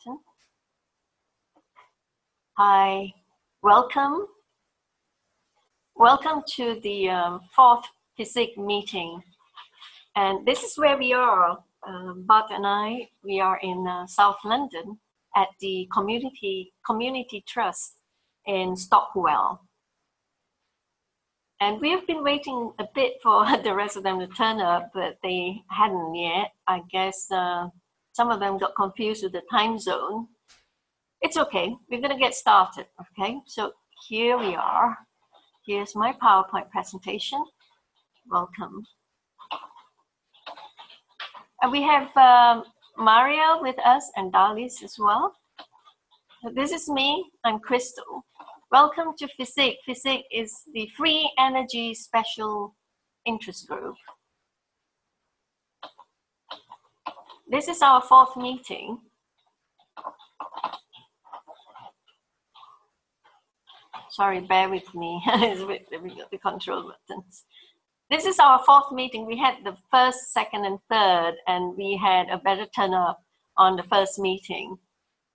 button. Hi, welcome. Welcome to the fourth FESIG meeting. And this is where we are. Bart and I, we are in South London at the Community Trust in Stockwell. And we have been waiting a bit for the rest of them to turn up, but they hadn't yet. I guess some of them got confused with the time zone. It's okay, we're gonna get started, okay? So here we are. Here's my PowerPoint presentation. Welcome. And we have Mario with us and Dalis as well. So this is me, I'm Crystal. Welcome to FESIG. FESIG is the Free Energy Special Interest Group. This is our fourth meeting. Sorry, bear with me. We got the control buttons. This is our fourth meeting. We had the first, second, and third, and we had a better turn up on the first meeting.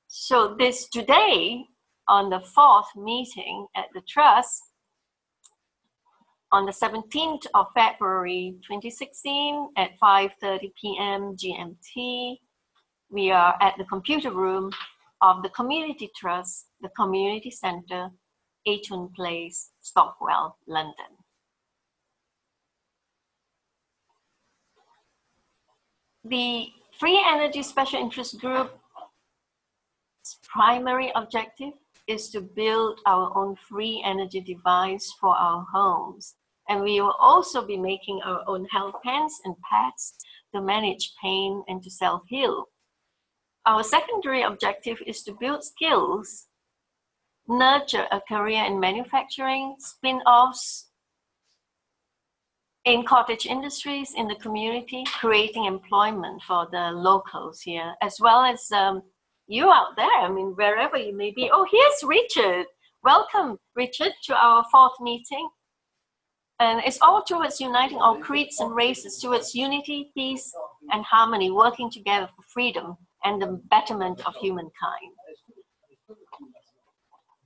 So today, on the fourth meeting at the Trust, on the 17th of February 2016 at 5:30 p.m. GMT, we are at the computer room of the Community Trust, the Community Centre, Ayton Place, Stockwell, London. The Free Energy Special Interest Group's primary objective is to build our own free energy device for our homes. And we will also be making our own health pens and pads to manage pain and to self-heal. Our secondary objective is to build skills, nurture a career in manufacturing, spin-offs in cottage industries in the community, creating employment for the locals here, as well as you out there, I mean, wherever you may be. Oh, here's Richard. Welcome, Richard, to our fourth meeting. And it's all towards uniting all creeds and races towards unity, peace, and harmony, working together for freedom and the betterment of humankind.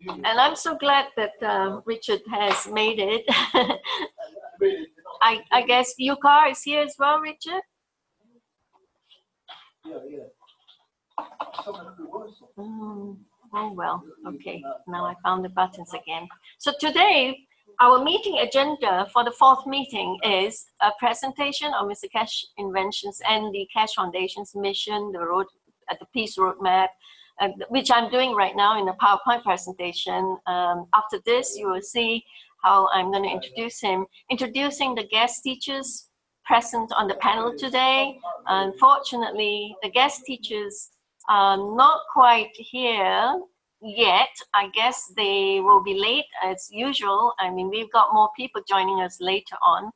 And I'm so glad that Richard has made it. I guess Yukar is here as well, Richard? Oh, well, okay. Now I found the buttons again. So today, our meeting agenda for the fourth meeting is a presentation of Mr. Keshe Inventions and the Keshe Foundation's mission, the Peace Roadmap, which I'm doing right now in a PowerPoint presentation. After this, you will see how I'm going to introduce him, introducing the guest teachers present on the panel today. Unfortunately, the guest teachers are not quite here yet. I guess they will be late as usual. I mean, we've got more people joining us later on.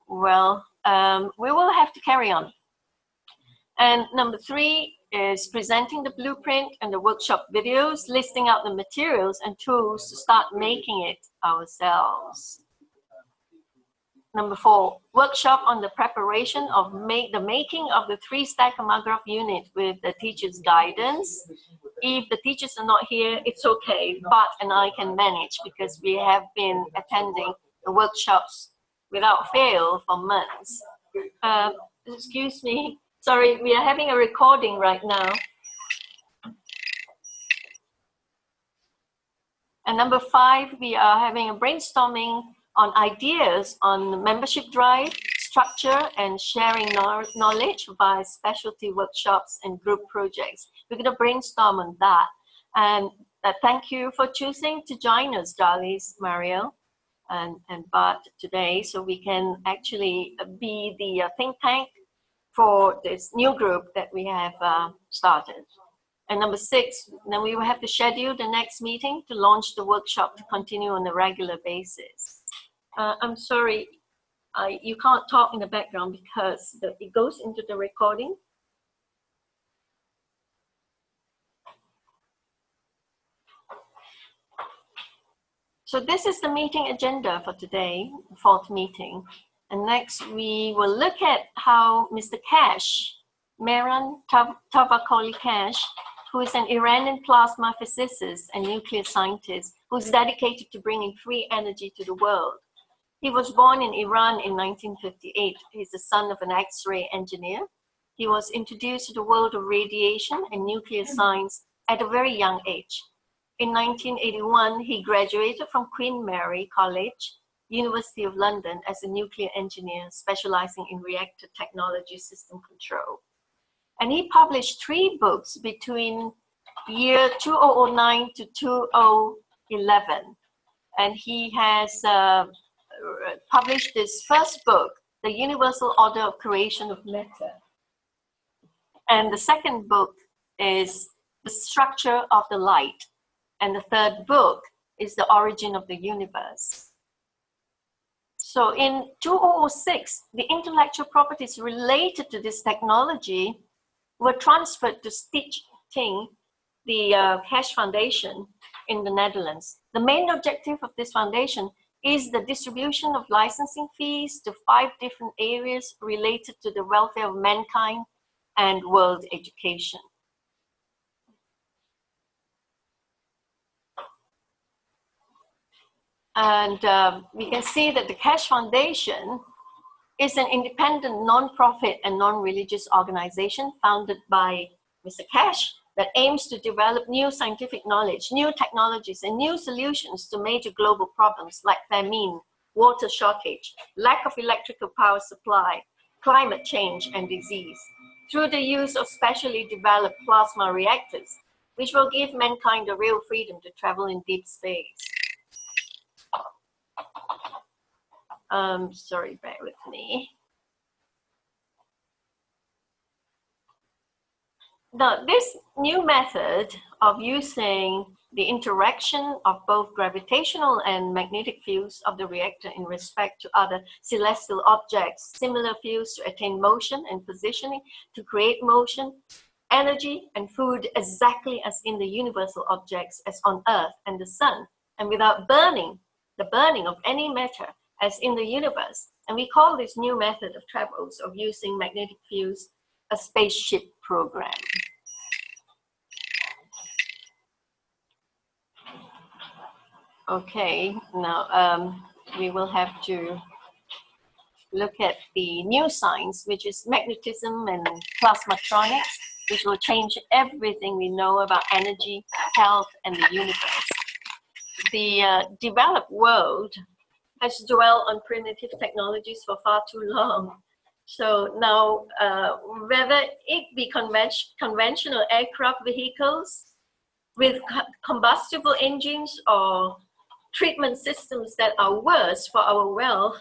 Well, we will have to carry on. And number 3 is presenting the blueprint and the workshop videos, listing out the materials and tools to start making it ourselves. Number 4, workshop on the preparation of the making of the 3-stack homograph unit with the teacher's guidance. If the teachers are not here, it's okay. Bart and I can manage because we have been attending the workshops without fail for months. Excuse me. Sorry, we are having a recording right now. And number 5, we are having a brainstorming on ideas on the membership drive, structure, and sharing knowledge via specialty workshops and group projects. We're going to brainstorm on that. And thank you for choosing to join us, Dalis, Mario, and Bart today, so we can actually be the think tank for this new group that we have started. And number 6, then we will have to schedule the next meeting to launch the workshop to continue on a regular basis. I'm sorry, you can't talk in the background because it goes into the recording. So this is the meeting agenda for today, fourth meeting. And next we will look at how Mr. Keshe Mehran Tavakoli Keshe, who is an Iranian plasma physicist and nuclear scientist who's dedicated to bringing free energy to the world. He was born in Iran in 1958. He's the son of an X-ray engineer. He was introduced to the world of radiation and nuclear science at a very young age. In 1981, he graduated from Queen Mary College, University of London, as a nuclear engineer specializing in reactor technology system control. And he published 3 books between year 2009 to 2011. And he has published this first book, The Universal Order of Creation of Matter. And the second book is The Structure of the Light. And the third book is The Origin of the Universe. So in 2006, the intellectual properties related to this technology were transferred to Stitch Ting, the Keshe Foundation in the Netherlands. The main objective of this foundation is the distribution of licensing fees to 5 different areas related to the welfare of mankind and world education. And we can see that the Keshe Foundation is an independent, non-profit and non-religious organization founded by Mr. Keshe that aims to develop new scientific knowledge, new technologies, and new solutions to major global problems like famine, water shortage, lack of electrical power supply, climate change, and disease, through the use of specially developed plasma reactors, which will give mankind the real freedom to travel in deep space. Sorry, bear with me. Now, this new method of using the interaction of both gravitational and magnetic fields of the reactor in respect to other celestial objects, similar fields to attain motion and positioning, to create motion, energy, and food exactly as in the universal objects as on Earth and the Sun, and without the burning of any matter as in the universe. And we call this new method of travels of using magnetic fields a spaceship program. Okay, now we will have to look at the new science, which is magnetism and plasmatronics, which will change everything we know about energy, health, and the universe. The developed world has dwelt on primitive technologies for far too long. So now, whether it be conventional aircraft vehicles with combustible engines or treatment systems that are worse for our wealth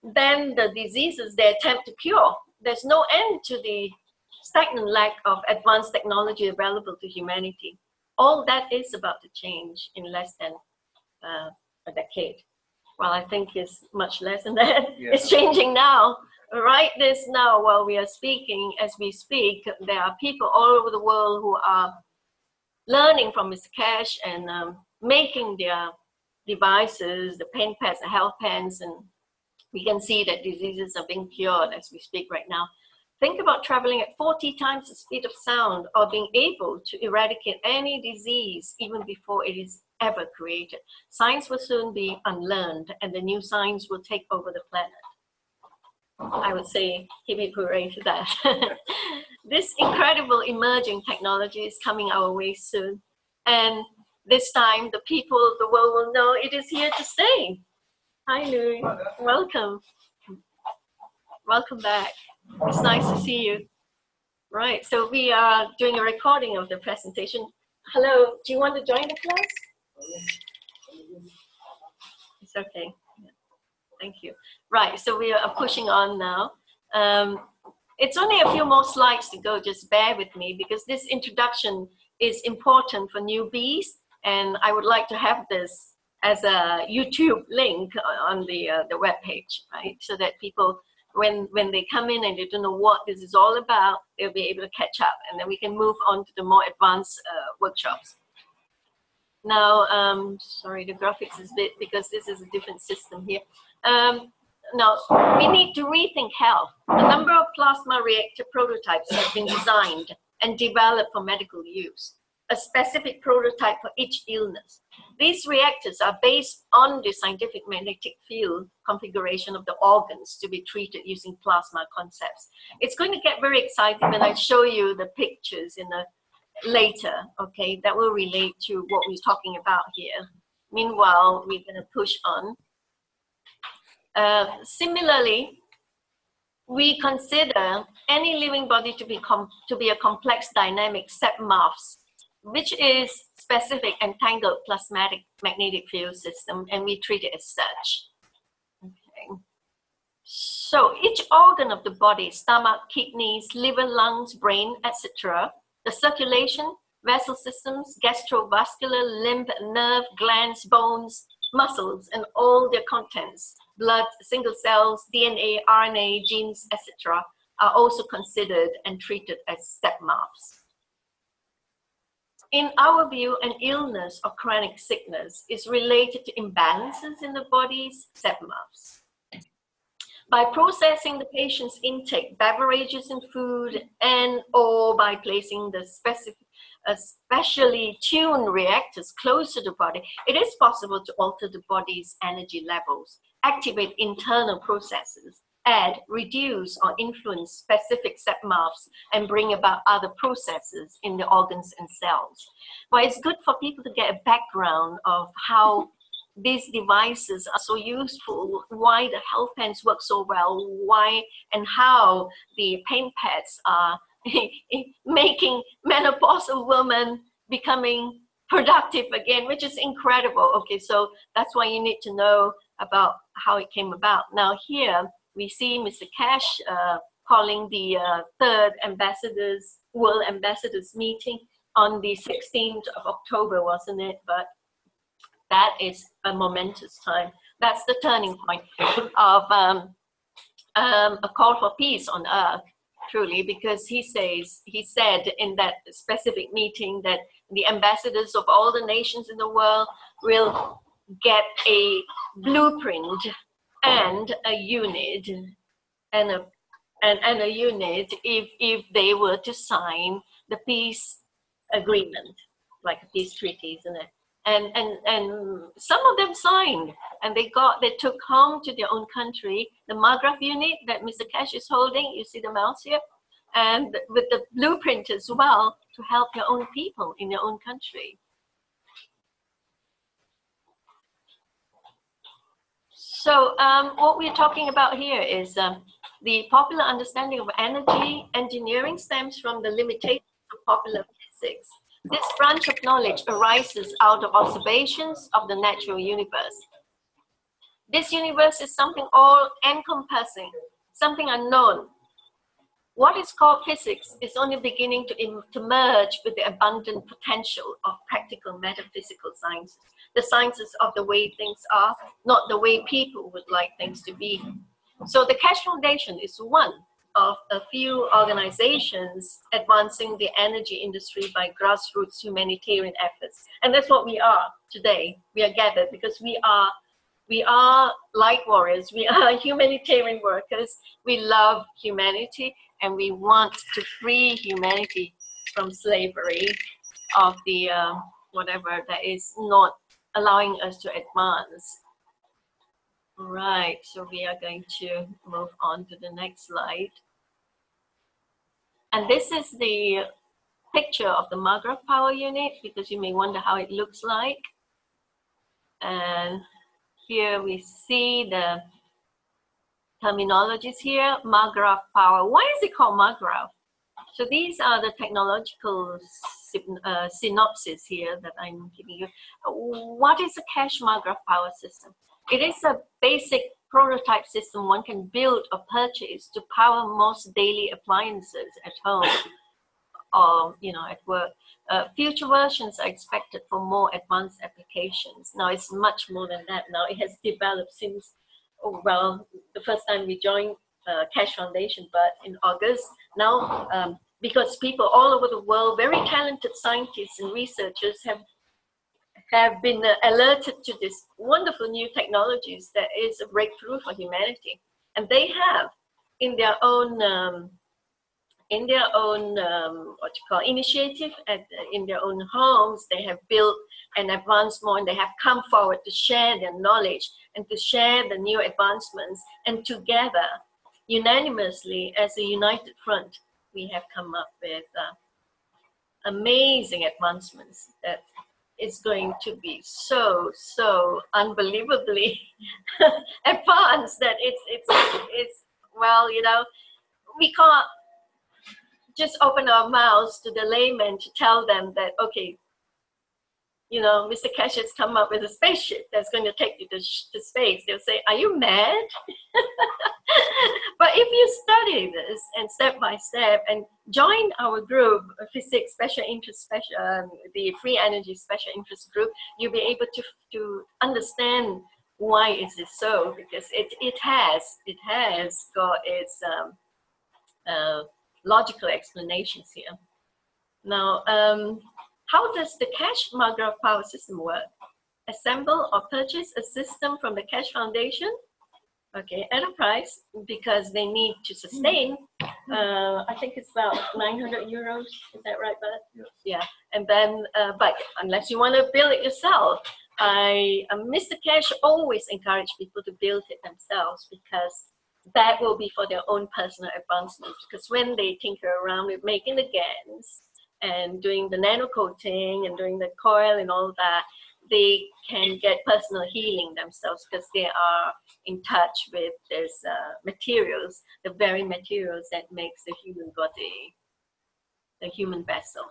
than the diseases they attempt to cure, there's no end to the stagnant lack of advanced technology available to humanity. All that is about to change in less than a decade. Well, I think it's much less than that. Yeah. It's changing now. Right this now, while we are speaking, as we speak, there are people all over the world who are learning from Mr. Keshe and making their devices, the pen pads, the health pens, and we can see that diseases are being cured as we speak right now. Think about traveling at 40 times the speed of sound, or being able to eradicate any disease even before it is ever created. Science will soon be unlearned, and the new science will take over the planet. I would say, hip hip hooray to that. This incredible emerging technology is coming our way soon. And this time, the people of the world will know it is here to stay. Hi, Louis. Welcome. Welcome back. It's nice to see you. Right, so we are doing a recording of the presentation. Hello, do you want to join the class? It's okay. Thank you. Right, so we are pushing on now. It's only a few more slides to go, just bear with me, because this introduction is important for newbies, and I would like to have this as a YouTube link on the web page, right? So that people, when they come in and they don't know what this is all about, they'll be able to catch up, and then we can move on to the more advanced workshops. Now, sorry, the graphics is a bit, because this is a different system here. now we need to rethink health. A number of plasma reactor prototypes have been designed and developed for medical use, a specific prototype for each illness. These reactors are based on the scientific magnetic field configuration of the organs to be treated using plasma concepts. It's going to get very exciting when I show you the pictures in later, okay, that will relate to what we're talking about here. Meanwhile, we're going to push on. Similarly, we consider any living body to be a complex dynamic SEP-MAFS, which is specific entangled plasmatic magnetic field system, and we treat it as such. Okay. So each organ of the body, stomach, kidneys, liver, lungs, brain, etc., the circulation, vessel systems, gastrovascular, lymph, nerve, glands, bones, muscles, and all their contents, blood, single cells, DNA, RNA, genes, etc., are also considered and treated as SEP-MAFs. In our view, an illness or chronic sickness is related to imbalances in the body's SEP-MAFs. By processing the patient's intake, beverages and food, and or by placing the specially tuned reactors close to the body, it is possible to alter the body's energy levels, activate internal processes, add, reduce, or influence specific SEP-MAFs, and bring about other processes in the organs and cells. But it's good for people to get a background of how these devices are so useful, why the health pens work so well, why and how the pain pads are making menopausal women becoming productive again, which is incredible. Okay, so that's why you need to know about how it came about. Now here we see Mr. Keshe calling the third World Ambassadors meeting on the 16th of October, wasn't it? But that is a momentous time. That's the turning point of a call for peace on earth, truly, because he said in that specific meeting that the ambassadors of all the nations in the world will get a blueprint and a unit and a unit if they were to sign the peace agreement, like a peace treaty, isn't it? And some of them signed, and they took home to their own country the Margraf unit that Mr. Keshe is holding. You see the mouse here, and with the blueprint as well to help your own people in your own country. So what we're talking about here is the popular understanding of energy engineering stems from the limitations of popular physics. This branch of knowledge arises out of observations of the natural universe. This universe is something all-encompassing, something unknown. What is called physics is only beginning to merge with the abundant potential of practical metaphysical sciences, the sciences of the way things are, not the way people would like things to be. So the Keshe Foundation is one of a few organizations advancing the energy industry by grassroots humanitarian efforts. And that's what we are today. We are gathered because we are light warriors. We are humanitarian workers. We love humanity, and we want to free humanity from slavery of the whatever that is not allowing us to advance. Right, so we are going to move on to the next slide. And this is the picture of the Margraf power unit, because you may wonder how it looks like. And here we see the terminologies here, Margraf power. Why is it called Margraf? So these are the technological synopsis here that I'm giving you. What is a Keshe Margraf power system? It is a basic prototype system one can build or purchase to power most daily appliances at home or at work. Future versions are expected for more advanced applications. Now it's much more than that. Now it has developed since, the first time we joined Keshe Foundation, but in August. Now, because people all over the world, very talented scientists and researchers have been alerted to this wonderful new technologies that is a breakthrough for humanity. And they have, in their own initiative, in their own homes, they have built and advanced more, and they have come forward to share their knowledge and to share the new advancements. And together, unanimously, as a united front, we have come up with amazing advancements that is going to be so unbelievably advanced that it's well, you know, we can't just open our mouths to the layman to tell them that, okay, you know, Mr. Keshe has come up with a spaceship that's going to take you to space. They'll say, are you mad? But if you study this and step by step and join our group, FESIG Special Interest, the Free Energy Special Interest Group, you'll be able to understand why is this so, because it has got its logical explanations here. Now, how does the Keshe Margraf power system work? Assemble or purchase a system from the Keshe Foundation, okay, at a price, because they need to sustain, I think it's about 900 euros, is that right, Bud? Yeah, and then, but unless you want to build it yourself, Mr. Keshe always encourage people to build it themselves, because that will be for their own personal advancement. Because when they tinker around with making the GANs and doing the nano coating and doing the coil and all that, they can get personal healing themselves, because they are in touch with these materials, the very materials that makes the human body, the human vessel.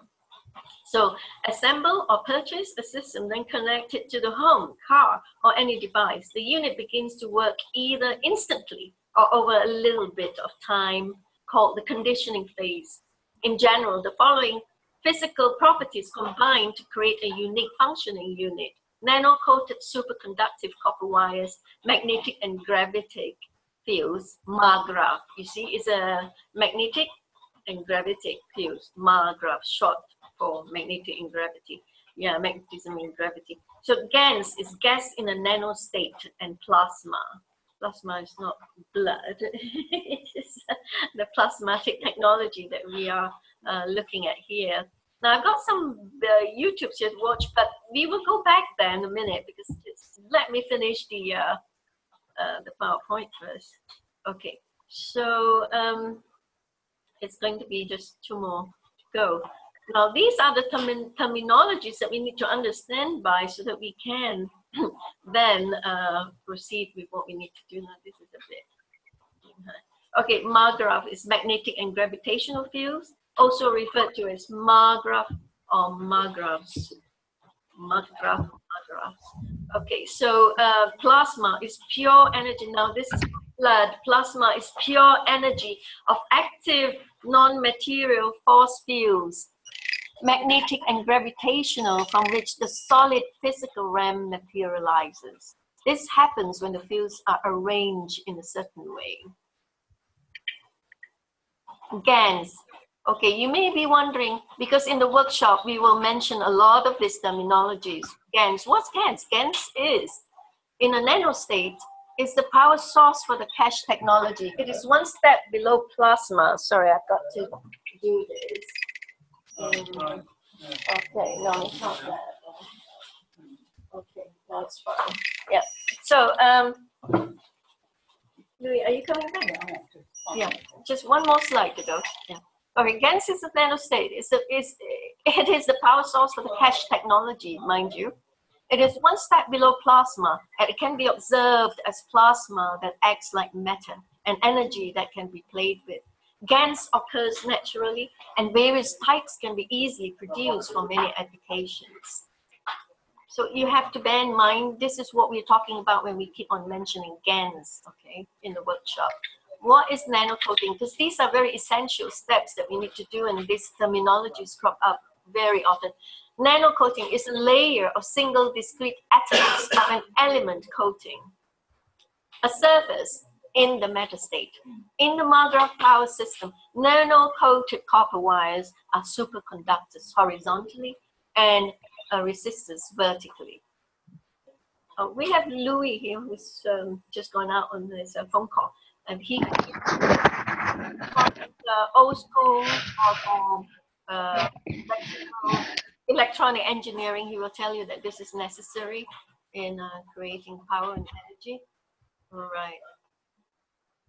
So assemble or purchase a system, then connect it to the home, car, or any device. The unit begins to work either instantly or over a little bit of time, called the conditioning phase. In general, the following physical properties combine to create a unique functioning unit: nano-coated superconductive copper wires, magnetic and gravitic fields, Margraf. You see, it's a magnetic and gravitic fields, Margraf, short for magnetic and gravity. Yeah, magnetism and gravity. So GANS is gas in a nano state, and plasma. Plasma is not blood. It is the plasmatic technology that we are looking at here. Now, I've got some YouTubes here to watch, but we will go back there in a minute, because let me finish the PowerPoint first. Okay, so it's going to be just 2 more to go. Now, these are the terminologies that we need to understand by, so that we can then proceed with what we need to do. Now, this is a bit. Okay, Margraf is magnetic and gravitational fields, also referred to as Margraf or Margrafs. Margraf. Okay, so plasma is pure energy. Now, this is blood. Plasma is pure energy of active non-material force fields, magnetic and gravitational, from which the solid physical realm materializes. This happens when the fields are arranged in a certain way. GANs. Okay, you may be wondering, because in the workshop we will mention a lot of these terminologies. GANs. What's GANs? GANs is, in a nano state, is the power source for the Keshe technology. It is 1 step below plasma. Sorry, I've got to do this. Okay, no, it's not that. Okay, that's fine. Yeah. So, Louis, are you coming back? Yeah, just 1 more slide to go. Yeah. Okay, GANS is a nanostate. It is the power source for the Keshe technology, mind you. It is 1 step below plasma, and it can be observed as plasma that acts like matter, and energy that can be played with. GANS occurs naturally, and various types can be easily produced for many applications. So you have to bear in mind, this is what we're talking about when we keep on mentioning GANs, okay, in the workshop. What is nanocoating? Because these are very essential steps that we need to do, and these terminologies crop up very often. Nanocoating is a layer of single discrete atoms of an element coating a surface in the metastate. In the Margraf power system, nano-coated copper wires are superconductors horizontally and resistors vertically. We have Louis here, who's just gone out on his phone call, and he old school of electronic engineering. He will tell you that this is necessary in creating power and energy. All right.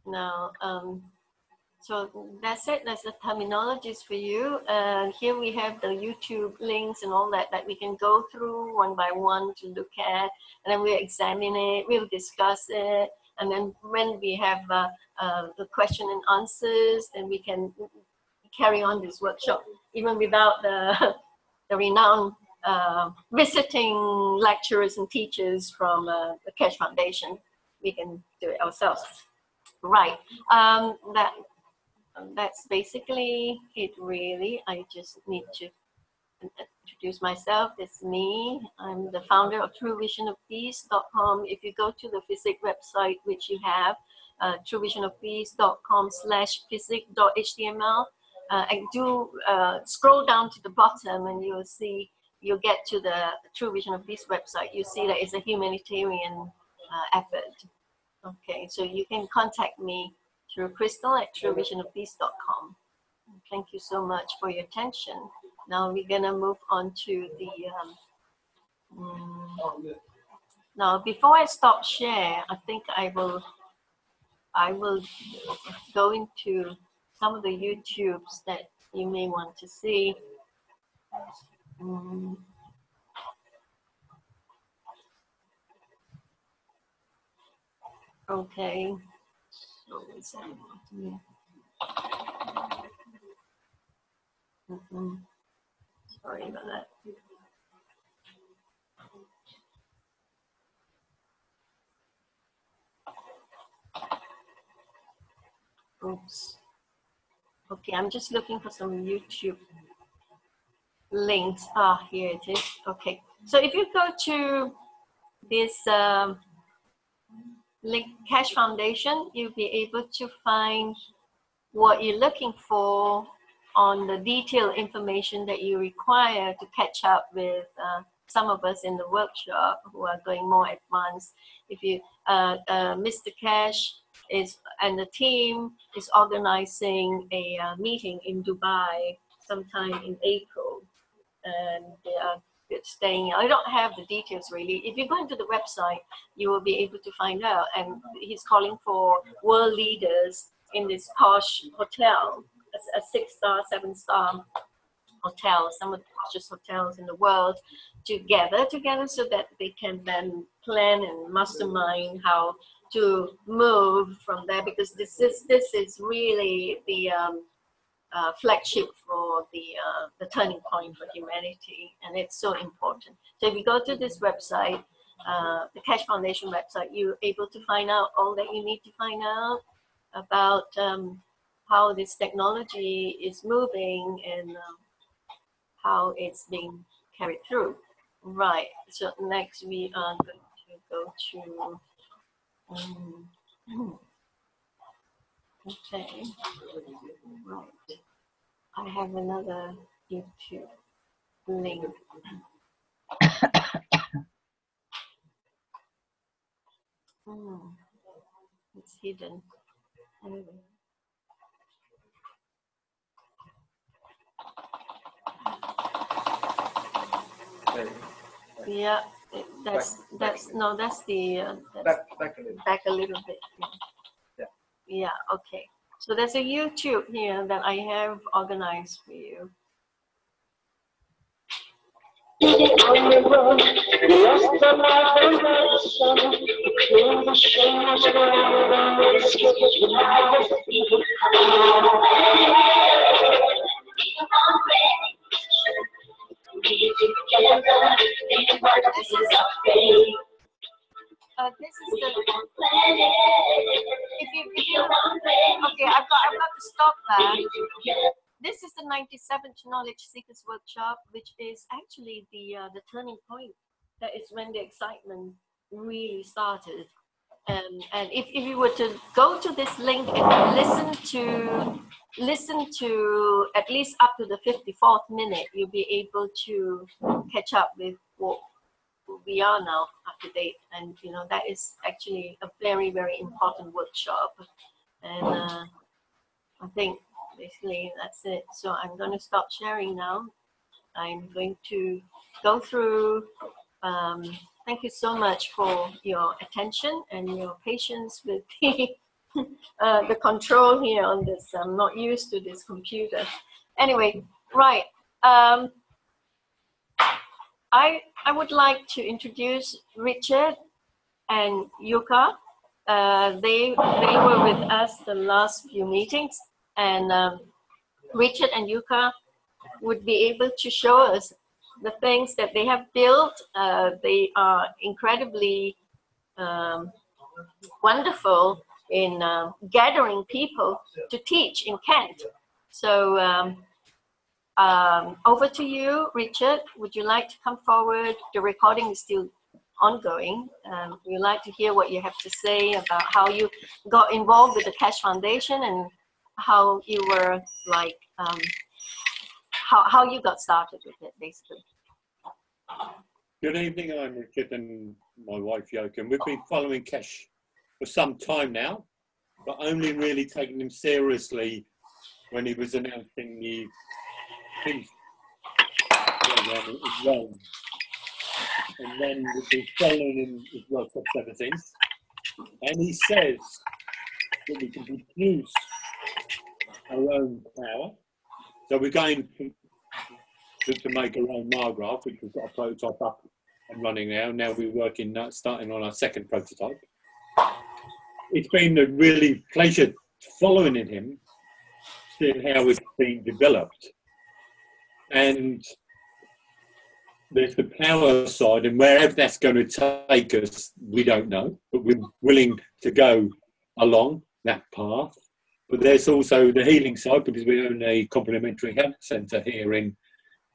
Now, so that's it. That's the terminologies for you. Here we have the YouTube links and all that we can go through one by one to look at, and then we'll examine it, we'll discuss it, and then when we have the question and answers, then we can carry on this workshop even without the renowned visiting lecturers and teachers from the Keshe Foundation. We can do it ourselves. Right. That's basically it, really. I just need to introduce myself. It's me. I'm the founder of truevisionofpeace.com. If you go to the FESIG website, which you have, truevisionofpeace.com/FESIG.html, and do scroll down to the bottom, and you'll see, you'll get to the True Vision of Peace website. You see that it's a humanitarian effort. Okay, so you can contact me through crystal@truevisionofpeace.com. Thank you so much for your attention. Now we're gonna move on to the, now before I stop share, I think I will go into some of the YouTubes that you may want to see. Okay. Sorry about that. Oops. Okay, I'm just looking for some YouTube links. Ah, here it is. Okay, so if you go to this link, Keshe Foundation, you'll be able to find what you're looking for on the detailed information that you require to catch up with some of us in the workshop who are going more advanced. If you, Mr. Keshe and the team is organizing a meeting in Dubai sometime in April, and they are staying. I don't have the details really. If you go into the website, you will be able to find out. And he's calling for world leaders in this posh hotel, a 6-star, 7-star hotel, some of the poshest hotels in the world, to gather together so that they can then plan and mastermind how to move from there, because this is really the flagship for the turning point for humanity, and it's so important. So if you go to this website, the Keshe Foundation website, you're able to find out all that you need to find out about how this technology is moving and how it's being carried through. Right, so next we are going to go to okay, right. I have another YouTube link. It's hidden. Anyway. Yeah, that's the that's back a little bit. Yeah, okay. So there's a YouTube here that I have organized for you. This is the, okay, I've got to stop that. This is the 97th Knowledge Seekers Workshop, which is actually the turning point. That is when the excitement really started. And if you were to go to this link and listen to at least up to the 54th minute, you'll be able to catch up with what we are now up to date. And you know, that is actually a very, very important workshop. And I think basically that's it. So I'm going to stop sharing now. I'm going to go through. Thank you so much for your attention and your patience with the control here on this. I'm not used to this computer. Anyway, right. I would like to introduce Richard and Yuka. They were with us the last few meetings, and Richard and Yuka would be able to show us the things that they have built. They are incredibly wonderful in gathering people to teach in Kent. So over to you, Richard. Would you like to come forward? The recording is still ongoing. We'd like to hear what you have to say about how you got involved with the Keshe Foundation and how you were like, how you got started with it, basically. Good evening, I'm Richard and my wife Yoka, and we've been following Keshe for some time now, but only really taking him seriously when he was announcing the peace program in Rome. And then we've been following him as well ever since. And he says that we can produce our own power. So we're going to make our own Margraph, which we've got a prototype up and running now. Now we're working, starting on our second prototype. It's been a really pleasure following in him, seeing how it's been developed. And there's the power side, and wherever that's going to take us, we don't know, but we're willing to go along that path. But there's also the healing side, because we own a complementary health centre here in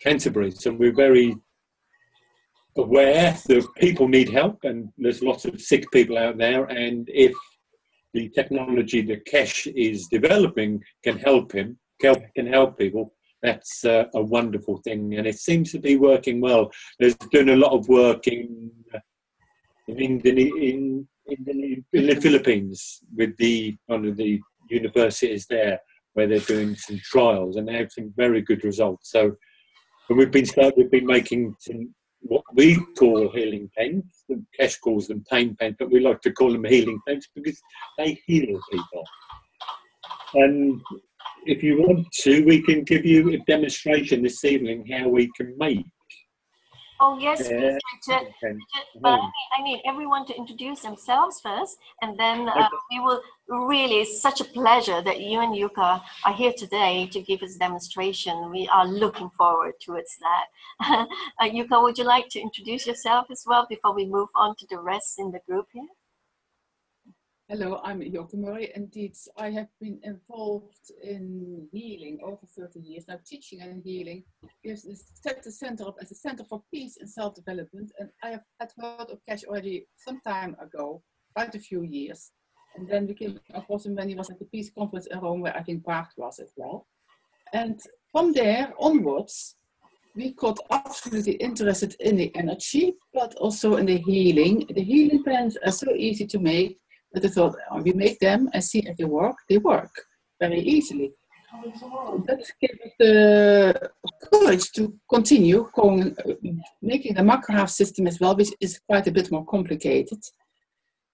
Canterbury, so we're very aware that people need help, and there's lots of sick people out there, and if the technology that Keshe is developing can help people, that's a wonderful thing, and it seems to be working well. There's doing a lot of work in the Philippines with one of the universities there, where they're doing some trials, and they have some very good results. So we've been making some what we call healing pens. Keshe calls them pain pens, but we like to call them healing pens because they heal people. And if you want to, we can give you a demonstration this evening how we can make. Oh yes, please, Richard. But I need everyone to introduce themselves first, and then we will really, it's such a pleasure that you and Yuka are here today to give us a demonstration. We are looking forward towards that. Yuka, would you like to introduce yourself as well before we move on to the rest in the group here? Hello, I'm Yoke Murray. Indeed, I have been involved in healing over 30 years now, teaching and healing. We have set the center up as a center for peace and self-development, and I had heard of Keshe already some time ago, quite a few years. And then we came across him when he was at the Peace Conference in Rome, where I think Bart was as well. And from there onwards, we got absolutely interested in the energy, but also in the healing. The healing pens are so easy to make. But I thought, we make them and see if they work. They work very easily. That gave us the courage to continue making the Margraph system as well, which is quite a bit more complicated.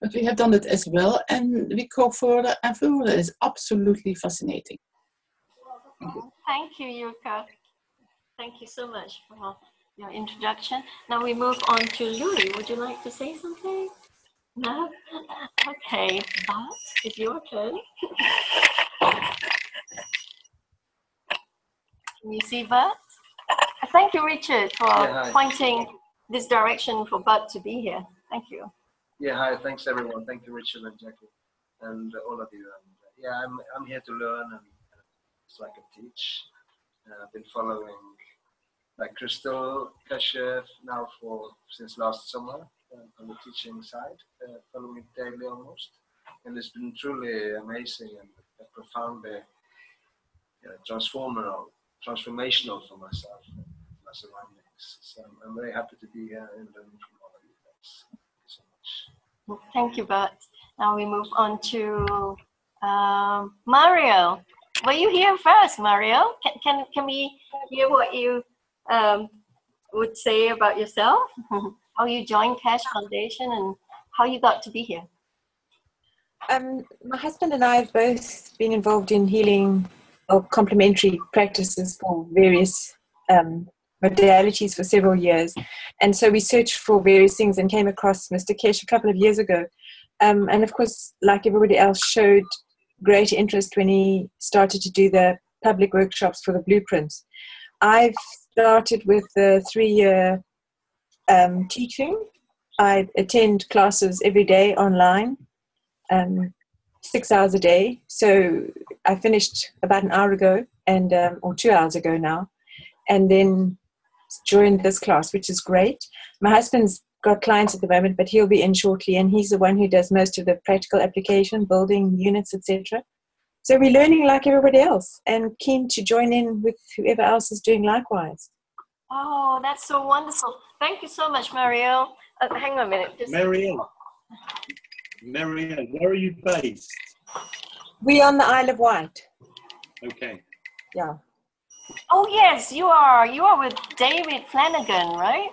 But we have done it as well, and we go further and further. It's absolutely fascinating. Thank you, Yuka. Thank you so much for your introduction. Now we move on to Louis. Would you like to say something? No? Okay, Bart, it's your turn. Can you see Bart? Thank you, Richard, for pointing this direction for Bart to be here. Thank you. Yeah, hi, thanks everyone. Thank you, Richard and Jackie, and all of you. And, yeah, I'm here to learn and so I can teach. I've been following like Crystal Keshe now since last summer. on the teaching side, following it daily almost. And it's been truly amazing and profoundly transformational for myself and my surroundings. So I'm very happy to be here and learning from all of you guys. Thank you so much. Thank you, Bert. Now we move on to Mario. Were you here first, Mario? Can we hear what you would say about yourself? How you joined Keshe Foundation and how you got to be here? My husband and I have both been involved in healing or complementary practices for various modalities for several years. And so we searched for various things and came across Mr. Keshe a couple of years ago. And of course, like everybody else, showed great interest when he started to do the public workshops for the blueprints. I've started with the 3-year teaching. I attend classes every day online, 6 hours a day. So I finished about an hour ago, and or 2 hours ago now, and then joined this class, which is great. My husband's got clients at the moment, but he'll be in shortly, and he's the one who does most of the practical application, building units, etc. So we're learning like everybody else, and keen to join in with whoever else is doing likewise. Oh, that's so wonderful. Thank you so much, Mario. Hang on a minute. Marielle, where are you based? We're on the Isle of Wight. Okay. Yeah. Oh, yes, you are. You are with David Flanagan, right?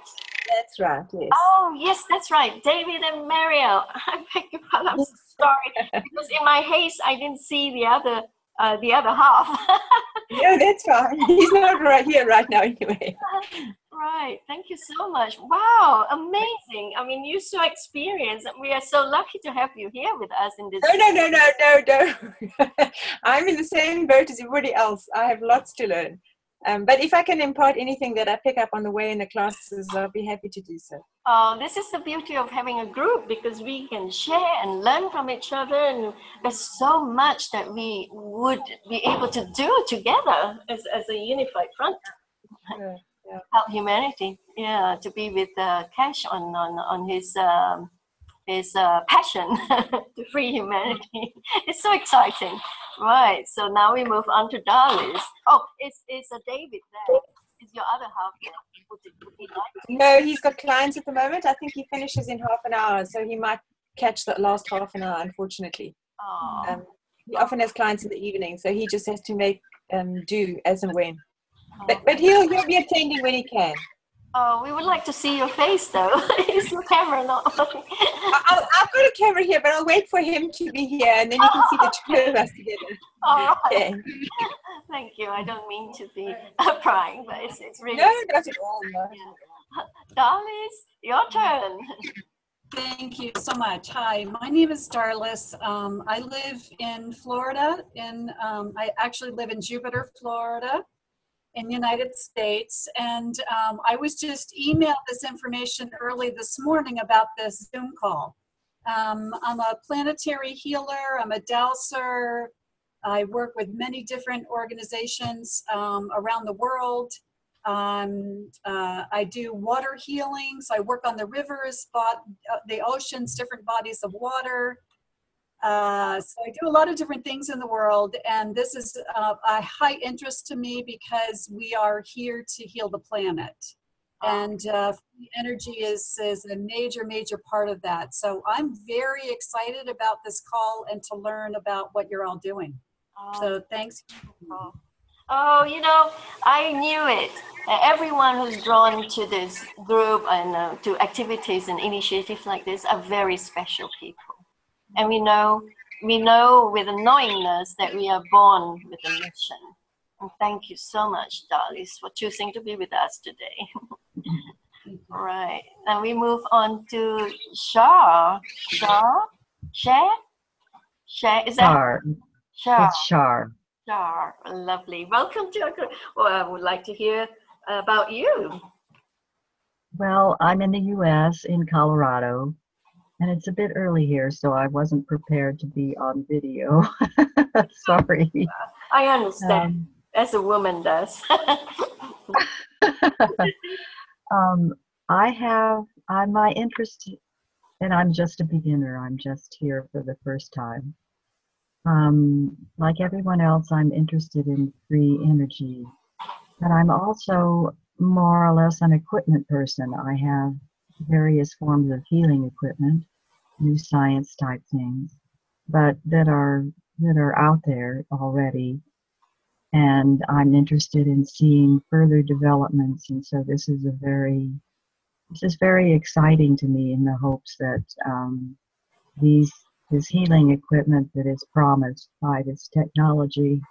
That's right, yes. Oh, yes, that's right. David and Marielle. I beg your pardon. I'm so sorry. Because in my haste, I didn't see the other half. No, that's fine. He's not right here right now anyway. Right. Thank you so much. Wow. Amazing. I mean, you're so experienced. We are so lucky to have you here with us in this. No. I'm in the same boat as everybody else. I have lots to learn. But if I can impart anything that I pick up on the way in the classes, I'll be happy to do so. This is the beauty of having a group, because we can share and learn from each other, and there's so much that we would be able to do together as a unified front. Yeah. Help humanity. Yeah, to be with Keshe on his passion to free humanity. It's so exciting. Right, so now we move on to Darlis. Oh, it's a David there. Is your other half there? Would he like to? No, he's got clients at the moment. I think he finishes in half an hour, so he might catch the last half an hour, unfortunately. Oh. He often has clients in the evening, so he just has to make do as and when. But he'll be attending when he can. Oh, we would like to see your face, though. Is your camera not working? I've got a camera here, but I'll wait for him to be here, and then you can see the two of us together. All right. Okay. Thank you. I don't mean to be prying, but it's really... No, not at all. No. Darlis, your turn. Thank you so much. Hi, my name is Darlis. I live in Florida. I actually live in Jupiter, Florida, in the United States. And I was just emailed this information early this morning about this Zoom call. I'm a planetary healer. I'm a dowser. I work with many different organizations around the world. I do water healing, so I work on the rivers, the oceans, different bodies of water. So I do a lot of different things in the world, and this is a high interest to me because we are here to heal the planet. And energy is a major part of that. So I'm very excited about this call and to learn about what you're all doing. So thanks. Oh, you know, I knew it. Everyone who's drawn to this group and to activities and initiatives like this are very special people. And we know with a knowingness that we are born with a mission. And thank you so much, Darlis, for choosing to be with us today. All right. Now we move on to Shar. Shar, is that? Shar. Shar. It's Shar. Shar, lovely. Welcome to our group. Well, I would like to hear about you. Well, I'm in the U.S. in Colorado, and it's a bit early here, so I wasn't prepared to be on video. Sorry. I understand, as a woman does. My interest And I'm just a beginner. I'm just here for the first time. Like everyone else, I'm interested in free energy, but I'm also more or less an equipment person. I have various forms of healing equipment, new science type things, but that are out there already. And I'm interested in seeing further developments. And so this is very exciting to me, in the hopes that this healing equipment that is promised by this technology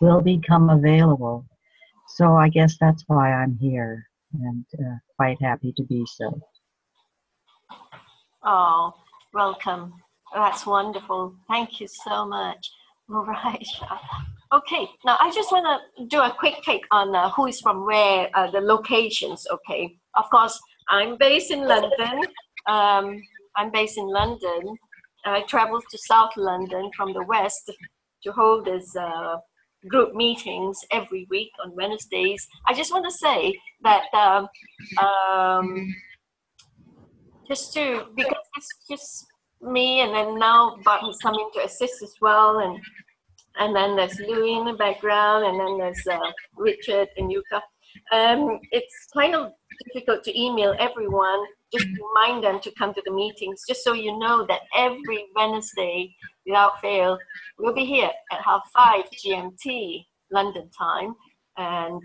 will become available. So I guess that's why I'm here, and quite happy to be so. Oh, welcome. That's wonderful. Thank you so much. All right. Okay, now I just want to do a quick take on who is from where, the locations, okay? Of course, I'm based in London. I traveled to South London from the West to hold these group meetings every week on Wednesdays. I just want to say that because it's just me, and then now Bob has come in to assist as well, and then there's Louis in the background, and then there's Richard and Yuka. It's kind of difficult to email everyone, just remind them to come to the meetings, just so you know that every Wednesday, without fail, we'll be here at 5:30 GMT, London time. And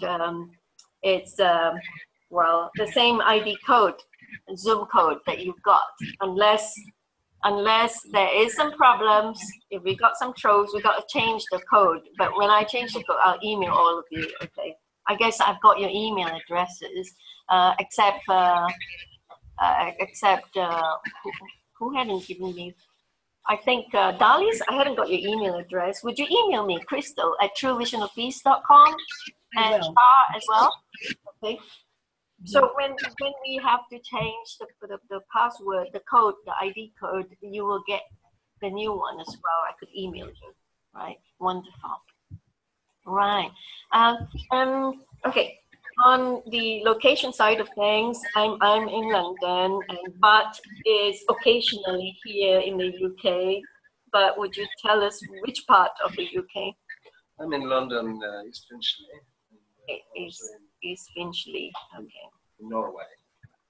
it's, well, the same ID code, Zoom code that you've got, unless there is some problems. If we got some trolls, we got to change the code. But when I change the code, I'll email all of you, okay? I guess I've got your email addresses, except who hadn't given me? I think Darlis, I hadn't got your email address. Would you email me, crystal@truevisionofpeace.com, and Char as well? Okay. So when we have to change the password, the code, the ID code, you will get the new one as well. I could email you, right? Wonderful. Right. Okay. On the location side of things, I'm in London, and Bart is occasionally here in the UK. But would you tell us which part of the UK? I'm in London, East Finchley. East Finchley, okay. Norway.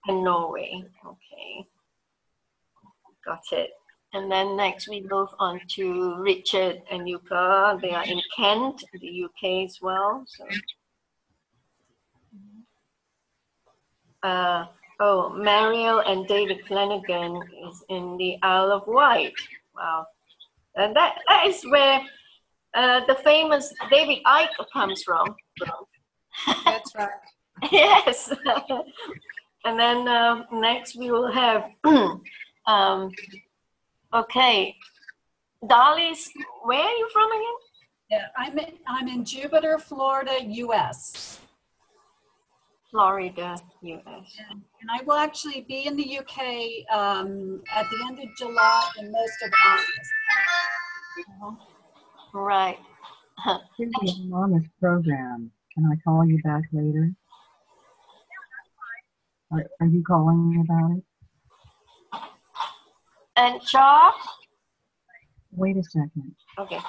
And Norway, okay. Got it. And then next we move on to Richard and Yuka. They are in Kent, the UK as well. So, Mariel and David Flanagan is in the Isle of Wight. Wow. And that is where the famous David Icke comes from. That's right. Yes. And then next we will have, okay, Darlis, where are you from again? Yeah, I'm in Jupiter, Florida, US. Florida, US. And I will actually be in the UK at the end of July and most of August. Right. I'm on this program. Can I call you back later? Are you calling me about it? And Char? Wait a second. Okay.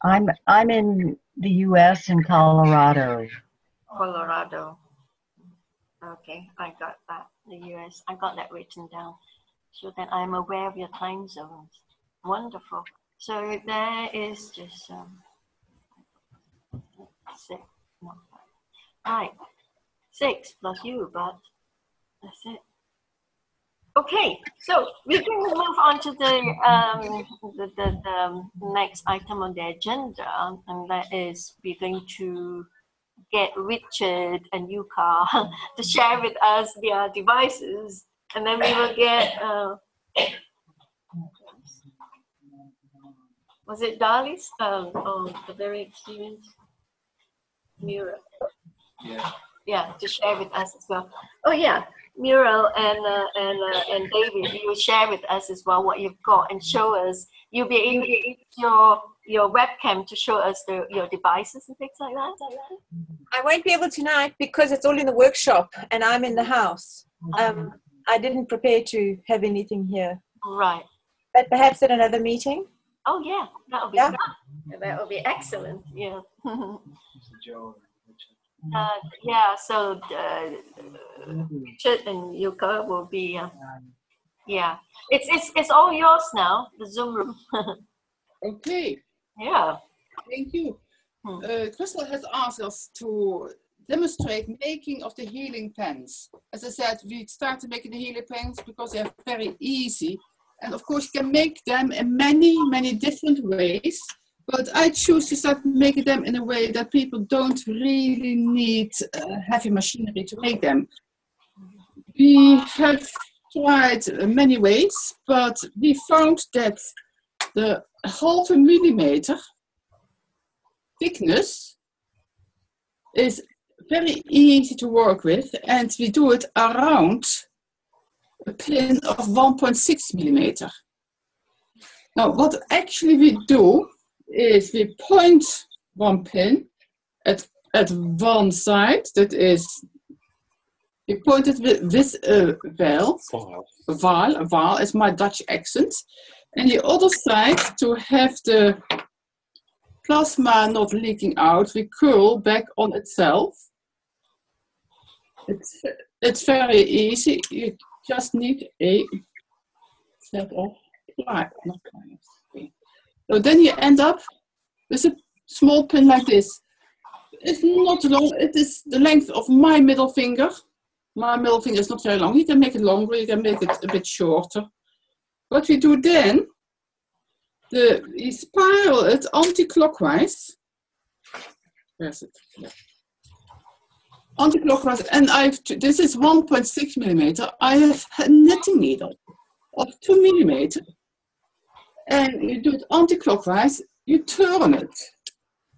I'm in the US in Colorado. Colorado. Okay, I got that. The US. I got that written down so that I'm aware of your time zones. Wonderful. So there is just 6. No, 5. Right. 6 plus you, but that's it. Okay, so we can move on to the next item on the agenda, and that is we're going to get Richard and Yuka to share with us their devices, and then we will get, was it Darlis? The very experienced Muriel. Yeah. Yeah, to share with us as well. Oh yeah, Muriel and David, you will share with us as well what you've got and show us. You'll be able to use your webcam to show us your devices and things like that. I won't be able tonight because it's all in the workshop and I'm in the house. I didn't prepare to have anything here. Right. But perhaps at another meeting? Oh yeah, that'll be fun. That will be excellent. Yeah. Yeah. So Richard and Yuka will be. Yeah. It's all yours now. The Zoom room. Okay. Yeah. Thank you. Crystal has asked us to demonstrate making of the healing pens. As I said, we started making the healing pens because they are very easy. And of course, you can make them in many, many different ways. But I choose to start making them in a way that people don't really need heavy machinery to make them. We have tried many ways, but we found that the 0.5 millimeter thickness is very easy to work with, and we do it around a pin of 1.6 millimeter. Now, what actually we do is we point one pin at one side, that is, we point it with a vaal is my Dutch accent, and the other side, to have the plasma not leaking out, we curl back on itself. It's very easy. You just need a set of pliers. So then you end up with a small pin like this. It's not long. It is the length of my middle finger. My middle finger is not very long. You can make it longer. You can make it a bit shorter. What we do then, we spiral it anti-clockwise. Where's it? Yeah. Anti-clockwise, and this is 1.6 millimeter. I have a knitting needle of 2 millimeter, and you do it anti-clockwise. You turn it,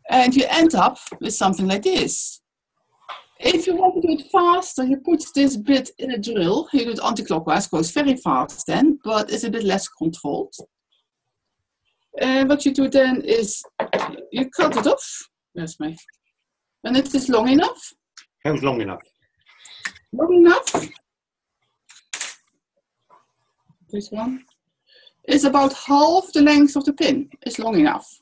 and you end up with something like this. If you want to do it faster, you put this bit in a drill. You do it anti-clockwise, goes very fast then, but it's a bit less controlled. And what you do then is you cut it off. Where's my? And it is long enough. How's long enough? Long enough. This one is about half the length of the pin. It's long enough.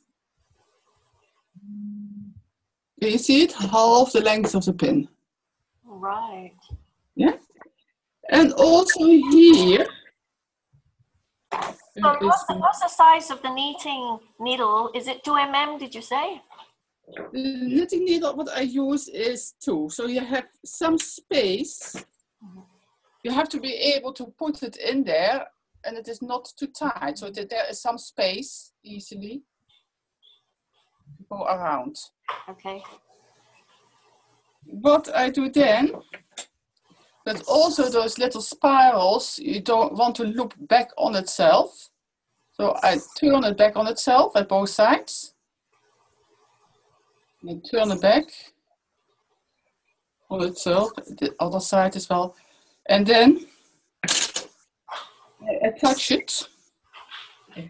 Do you see it? Half the length of the pin. Right. Yeah. And also here. So what's the size of the knitting needle? Is it 2 mm, did you say? The knitting needle, what I use is 2. So you have some space. You have to be able to put it in there, and it is not too tight. So that there is some space easily to go around. Okay. What I do then, but also those little spirals, you don't want to loop back on itself. So I turn it back on itself at both sides. And turn it back on itself, the other side as well. And then I attach it. I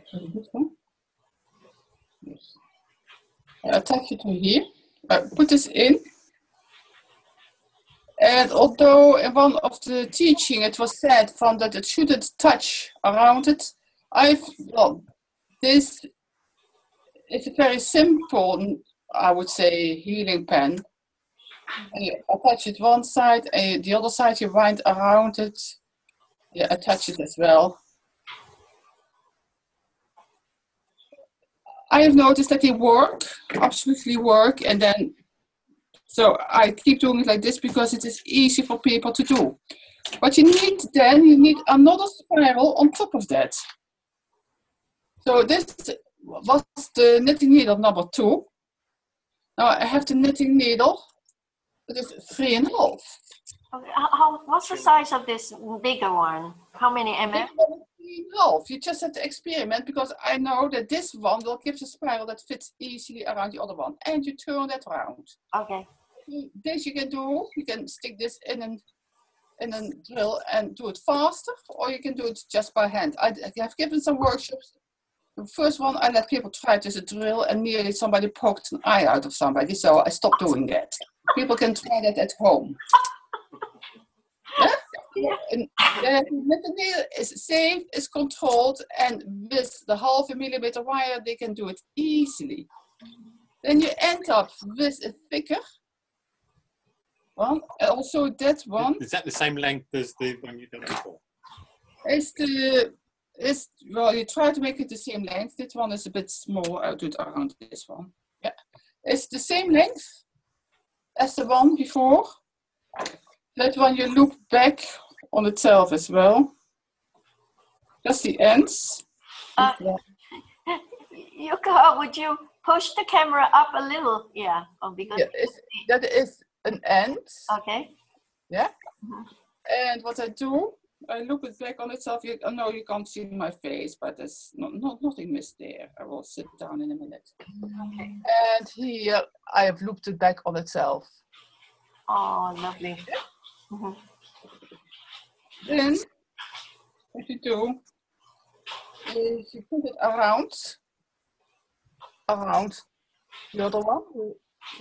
attach it to here. I put this in. And although in one of the teaching it was said from that it shouldn't touch around it, this is a very simple, I would say, healing pen. And you attach it one side, and the other side you wind around it. You attach it as well. I have noticed that they work, absolutely work, and then so I keep doing it like this because it is easy for people to do. What you need then, you need another spiral on top of that. So this was the knitting needle number 2. Now I have the knitting needle, it is 3.5. Okay. What's the size of this bigger one? How many mm? 3.5. You just have to experiment because I know that this one will give a spiral that fits easily around the other one, and you turn that around. Okay. This you can do. You can stick this in a drill and do it faster, or you can do it just by hand. I have given some workshops. The first one, I let people try it with a drill, and nearly somebody poked an eye out of somebody, so I stopped doing that. People can try that at home. Yeah? and the nail is safe, is controlled, and with the 0.5 millimeter wire, they can do it easily. Then you end up with a thicker one, also that one. Is that the same length as the one you've done before? Well, you try to make it the same length. This one is a bit small. I'll do it around this one. Yeah, it's the same length as the one before. That one you look back on itself as well. That's the ends. Yuka, would you push the camera up a little? Yeah, because that is an end. Okay. Yeah. Mm-hmm. And what I do, I look it back on itself. I know you can't see my face, but there's nothing missed there. I will sit down in a minute. Okay. And here I have looped it back on itself. Oh, lovely. Mm-hmm. Then what you do is you put it around the other one.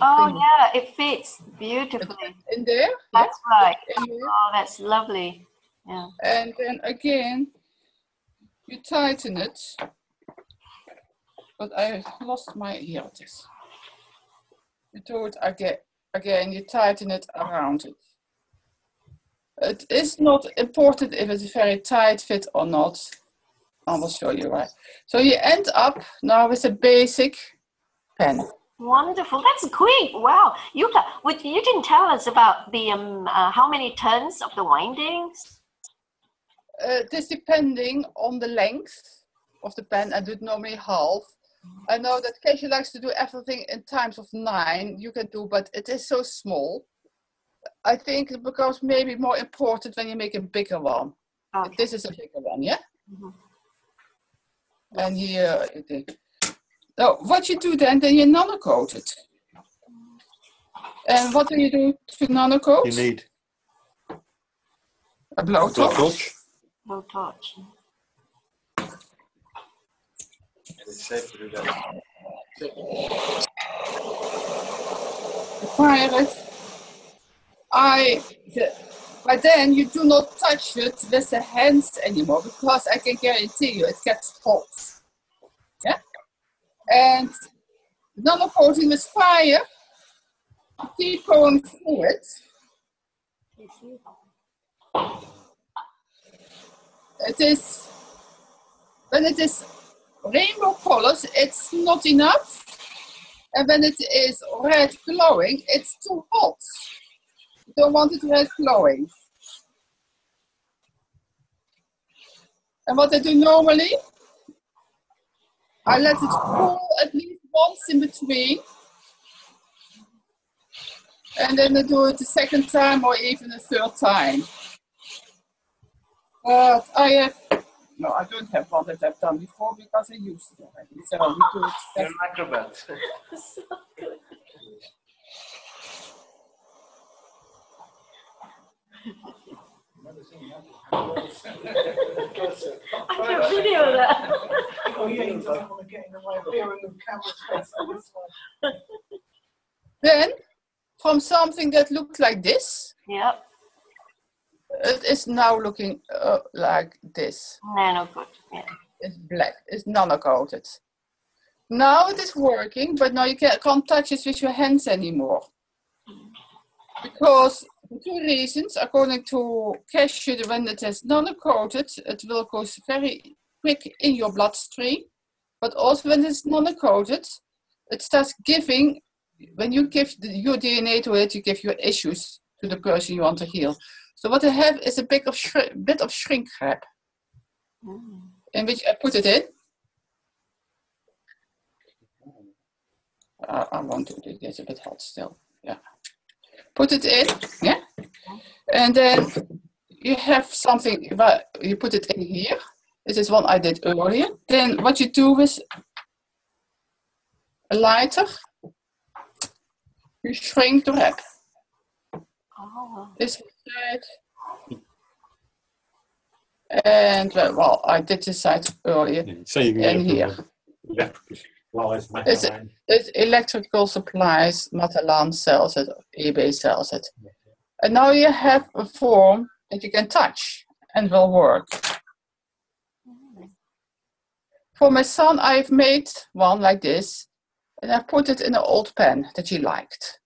Oh yeah, it fits beautifully. In there? That's right. In there. Oh, that's lovely. Yeah. And then again, you tighten it. But I lost my, here it is. You do it again, you tighten it around it. It is not important if it's a very tight fit or not. I will show you why. So you end up now with a basic pen. Wonderful. That's quick. Wow. Yuka, you didn't tell us about the how many turns of the windings? It is depending on the length of the pen. I do it normally half. I know that Keshe likes to do everything in times of 9. You can do, but it is so small. I think it becomes maybe more important when you make a bigger one. Okay. This is a bigger one, yeah? Mm-hmm. And here it is. Now, what you do then you nanocoat it. And what do you do to nanocoat? You need a blowtorch. Blowtorch. It's safe to do that. Fire it. But then you do not touch it with the hands anymore, because I can guarantee you it gets hot. Yeah? And nanocoating with fire, you keep going through it. When it is rainbow colors, it's not enough. And when it is red glowing, it's too hot. You don't want it red glowing. And what I do normally, I let it cool at least once in between. And then I do it the second time or even the third time. But I don't have one that I've done before because I used it already. So we do it. You're an acrobat. So good. I can video that. Oh yeah, you don't want to get in the way of hearing the camera's face. Then, from something that looked like this, yep, it is now looking like this. Nanocoat, yeah. It's black, it's nanocoated. Now it is working, but now you can't touch it with your hands anymore. Because for 2 reasons, according to Keshe, when it is nanocoated, it will go very quick in your bloodstream. But also when it's nanocoated, it starts giving, when you give your DNA to it, you give your issues to the person you want to heal. So what I have is a bit of shrink wrap, in which I put it in. I want to do it, it's a bit hot still, yeah. Put it in, yeah? And then you have something, you put it in here. This is one I did earlier. Then what you do is a lighter, you shrink the wrap. Oh. This side. And well, I did this side earlier. Yeah, so you can and here. It's electrical supplies, Matalan sells it, eBay sells it. And now you have a form that you can touch and will work. For my son, I've made one like this, and I put it in an old pen that he liked.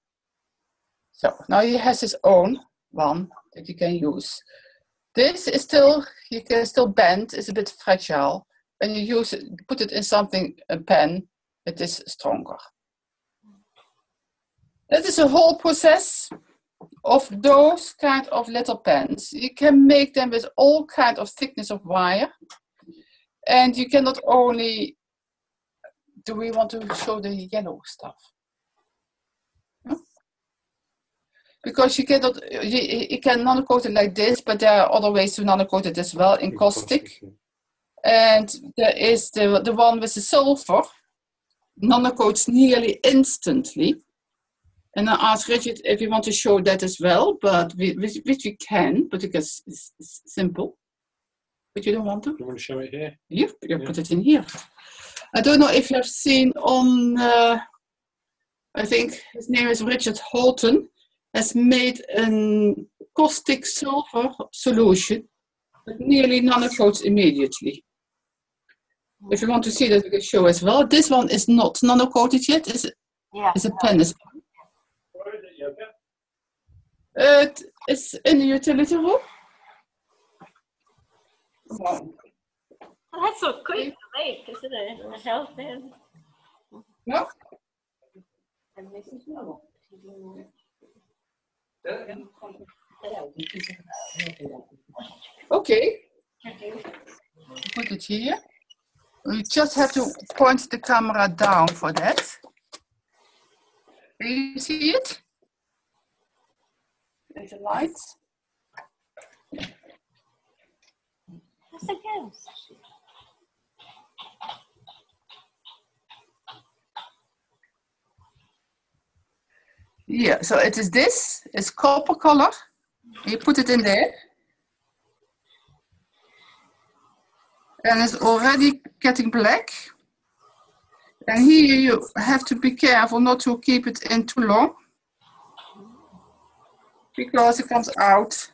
So now he has his own one that you can use. This is still, you can still bend, it's a bit fragile. When you use it, put it in something, a pen, it is stronger. That is a whole process of those kind of little pens. You can make them with all kind of thickness of wire. And you can not only, do we want to show the yellow stuff? Because you cannot, you can nanocoat it like this, but there are other ways to nanocoat it as well in caustic. And there is the one with the sulfur, nanocoats nearly instantly. And I asked Richard if you want to show that as well, but which we can, but because it's simple. But you don't want to? You want to show it here? You put it in here. I don't know if you have seen on, I think his name is Richard Holton, has made a caustic sulfur solution that nearly nanocoats immediately. If you want to see that, we can show as well. This one is not nanocoated yet. It's a pen. Where is it, Yoga? It's in the utility room. Wow. That's so quick to make, isn't it? A health pen. No? Okay. Put it here. You just have to point the camera down for that. Can you see it? There's the lights. Yes, again. Yeah, so it is this. It's copper color. You put it in there. And it's already getting black. And here you have to be careful not to keep it in too long, because it comes out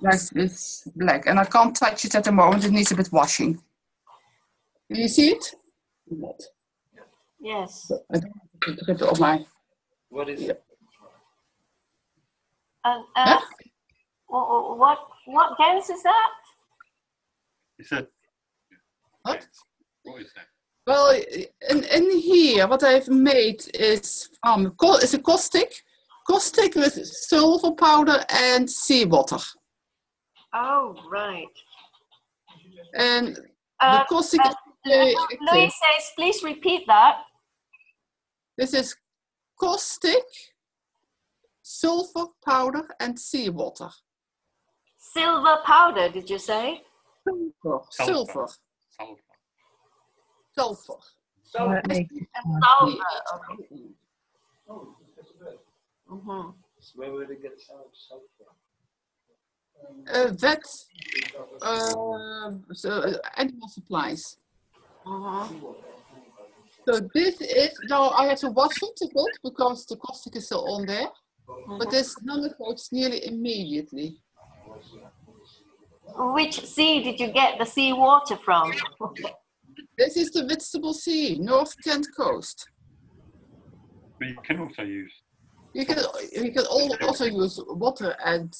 like this black. And I can't touch it at the moment, it needs a bit washing. Do you see it? Not. Yes. So I don't have to drip it on my... What is it? And what gas is that? It's a... What? What is that? Well, in here, what I've made is it's a caustic with sulfur powder and seawater. Oh, right. And the caustic is very active. Louis says, please repeat that. This is caustic, sulfur powder, and seawater. Silver powder, did you say? Sulfur. Sulfur. So that makes it Sulfur. Okay. Mm-hmm. Where would it get sulfur? Animal supplies. Mm-hmm. So this is, now I have to wash it a bit because the caustic is still on there, but this nanocoats nearly immediately. Which sea did you get the seawater from? This is the Whitstable Sea, North Kent coast. But you can also use... You can also use water and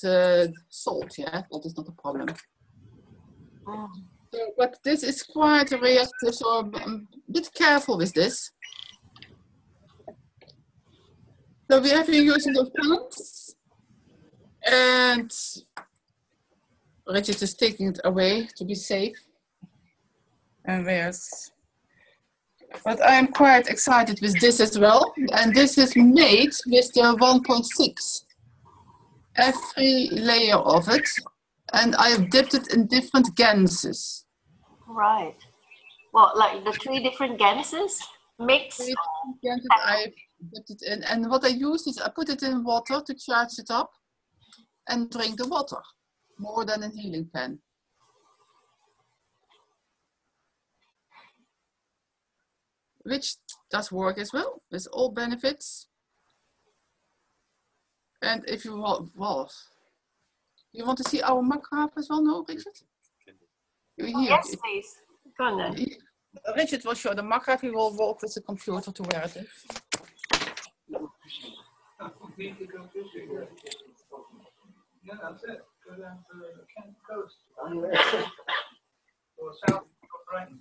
salt, yeah, that is not a problem. Mm. So, but this is quite reactive, so I'm a bit careful with this. So we have been using those pens, and Richard is taking it away to be safe. And where's... But I'm quite excited with this as well. And this is made with the 1.6. Every layer of it. And I have dipped it in different ganses. Right. Well, like the 3 different ganses mixed? 3 different ganses I've dipped it in. And what I use is I put it in water to charge it up and drink the water. More than a healing pen. Which does work as well, with all benefits. And if you want, well, You want to see our mock graph as well, no, Richard? Here. Yes, please. Go on then. Richard will show the mock graph. He will walk with the computer to where it is. Yeah, that's it. Go down to the Kent coast. Or south of Brighton.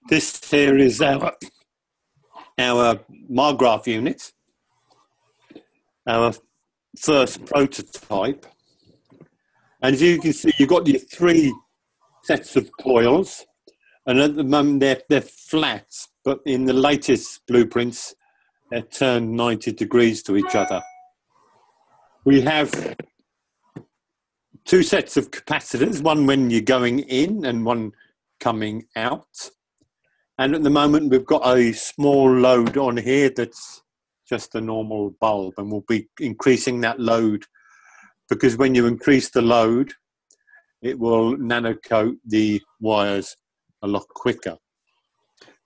This here is our Margraph unit, our first prototype. And as you can see, you've got your 3 sets of coils, and at the moment they're flat, but in the latest blueprints, they're turned 90 degrees to each other. We have 2 sets of capacitors, one when you're going in and one coming out. And at the moment, we've got a small load on here that's just a normal bulb, and we'll be increasing that load because when you increase the load, it will nanocoat the wires a lot quicker.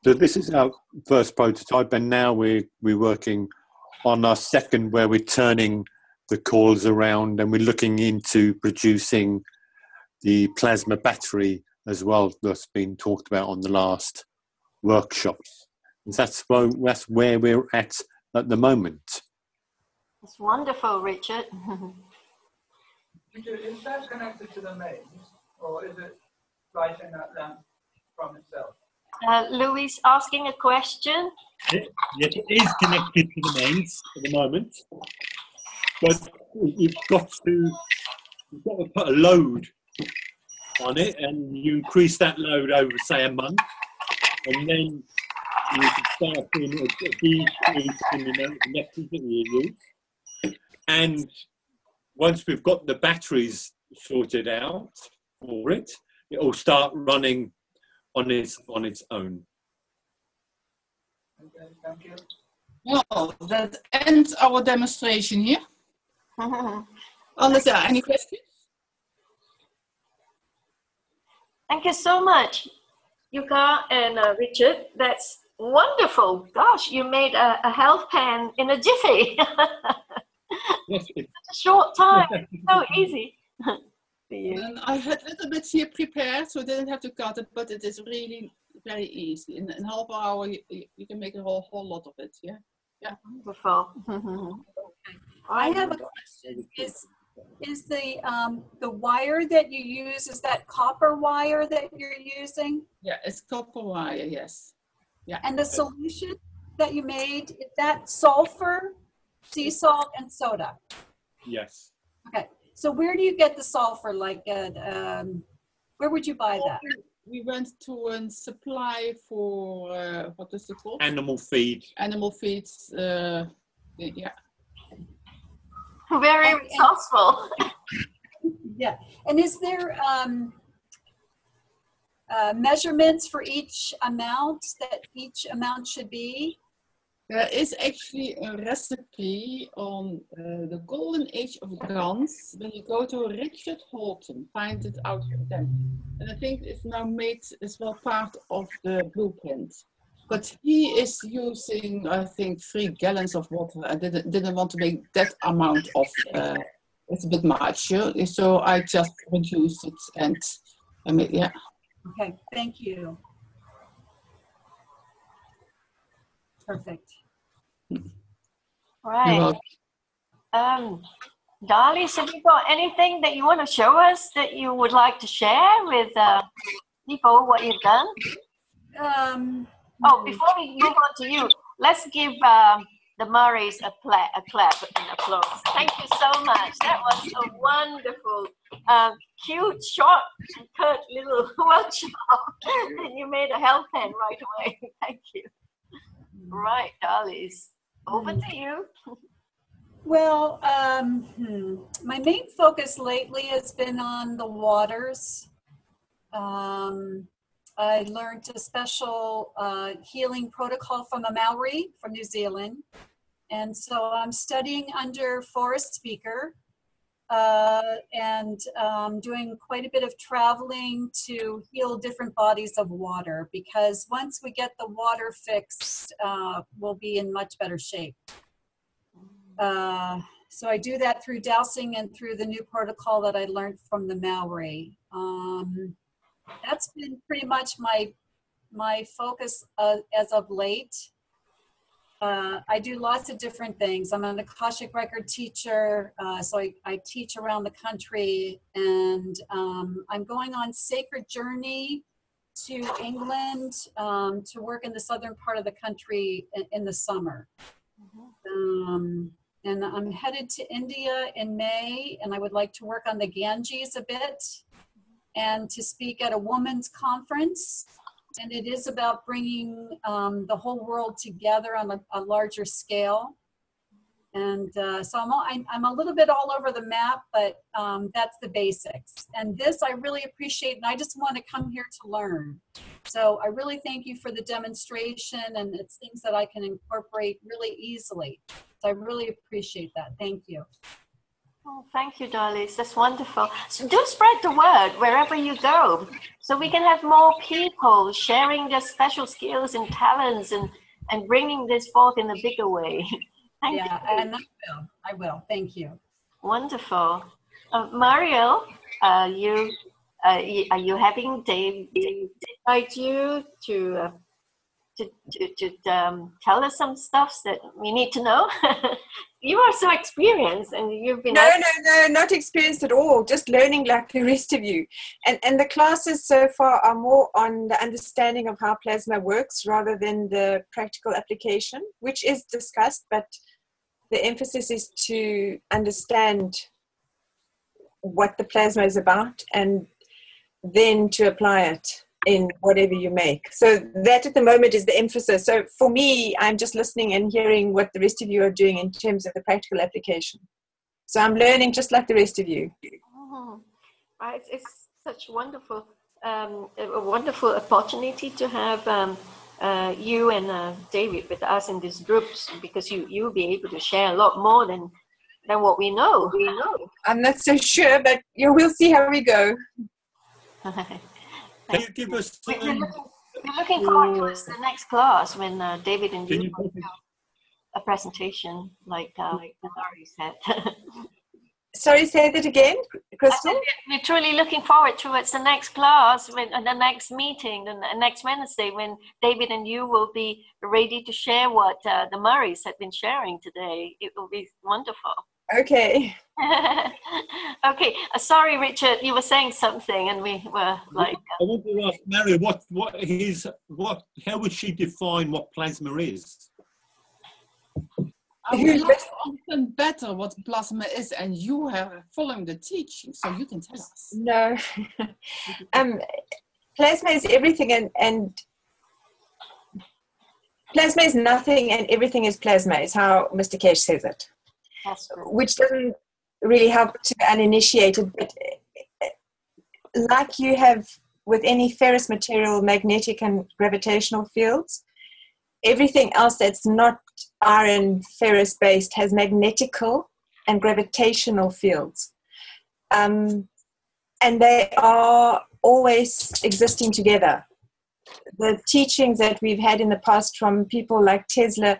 So this is our first prototype, and now we're working on our second, where we're turning the coils around and we're looking into producing the plasma battery as well, that's been talked about on the last workshops. And that's where we're at the moment. It's wonderful, Richard. Is that connected to the mains, or is it lighting that lamp from itself? Louis asking a question. Yes, it is connected to the mains at the moment, but you've got to put a load on it, and you increase that load over, say, a month, and then you can start doing a decrease in the amount of electricity you use. And once we've got the batteries sorted out for it, it will start running on its own. Okay, thank you. Well, that ends our demonstration here. Unless there are any questions? Thank you so much, Yuka and Richard. That's wonderful. Gosh, you made a health pen in a jiffy. Yes, Such a short time. So easy. And I had a little bit here prepared, so I didn't have to cut it, but it is really very easy. In half an hour, you can make a whole lot of it. Yeah. Yeah. Wonderful. I have a question. Is the wire that you use, is that copper wire that you're using? Yeah, it's copper wire, yes. Yeah. And the solution that you made, is that sulfur, sea salt, and soda? Yes. Okay. So where do you get the sulfur? Like, where would you buy that? We went to a supply for, what is it called? Animal feed. Animal feeds, yeah. Very resourceful. Yeah. And is there measurements for each amount, that each amount should be? There is actually a recipe on the golden age of guns. When you go to Richard Holton, find it out for them. And I think it's now made as well part of the blueprint. But he is using, I think, 3 gallons of water. I didn't want to make that amount of, it's a bit much. Yeah? So I just reduced it and, I mean, yeah. Okay, thank you. Perfect. Right. Darlis, have you got anything that you want to show us that you would like to share with people, what you've done? Oh, before we move on to you, let's give the Murrays a clap and applause. Thank you so much. That was a wonderful, cute, short, curt little workshop. And you made a health pen right away. Thank you. Right, Darlis, over to you. Well, my main focus lately has been on the waters. I learned a special healing protocol from a Maori from New Zealand. And so I'm studying under Forrest Speaker and doing quite a bit of traveling to heal different bodies of water, because once we get the water fixed, we'll be in much better shape. So I do that through dowsing and through the new protocol that I learned from the Maori. That's been pretty much my focus as of late. I do lots of different things. I'm an Akashic record teacher, so I teach around the country, and I'm going on sacred journey to England to work in the southern part of the country in the summer. And I'm headed to India in May, and I would like to work on the Ganges a bit and to speak at a women's conference. And it is about bringing the whole world together on a larger scale. And so I'm a little bit all over the map, but that's the basics. And this I really appreciate, and I just want to come here to learn. So I really thank you for the demonstration, and it's things that I can incorporate really easily. So I really appreciate that. Thank you. Oh, thank you, Darlis. That's wonderful. So do spread the word wherever you go, so we can have more people sharing their special skills and talents and bringing this forth in a bigger way. Thank you. And I will. Thank you. Wonderful. Mario, are you having Dave invite you to tell us some stuff that we need to know? You are so experienced, and you've been... No, not experienced at all. Just learning like the rest of you. And the classes so far are more on the understanding of how plasma works rather than the practical application, which is discussed, but the emphasis is to understand what the plasma is about and then to apply it in whatever you make. So that at the moment is the emphasis. So for me, I'm just listening and hearing what the rest of you are doing in terms of the practical application. So I'm learning just like the rest of you. Oh, it's such a wonderful opportunity to have you and David with us in these groups, because you'll be able to share a lot more than what we know. I'm not so sure, but we'll see how we go. Can you give us We're looking forward to the next class when David and you will do a presentation like Larry said. Sorry, say that again, Crystal? We're truly looking forward towards the next class, the next meeting, the next Wednesday, when David and you will be ready to share what the Murrays have been sharing today. It will be wonderful. Okay. Okay. Sorry, Richard, you were saying something, and we were like... I want to ask Mary, how would she define what plasma is? I would like to understand better what plasma is, and you are following the teaching, so you can tell us. No. Plasma is everything, and plasma is nothing, and everything is plasma, is how Mr. Keshe says it. Which doesn't really help to uninitiated, but like you have with any ferrous material, magnetic and gravitational fields, everything else that's not iron ferrous based has magnetical and gravitational fields. And they are always existing together. The teachings that we've had in the past from people like Tesla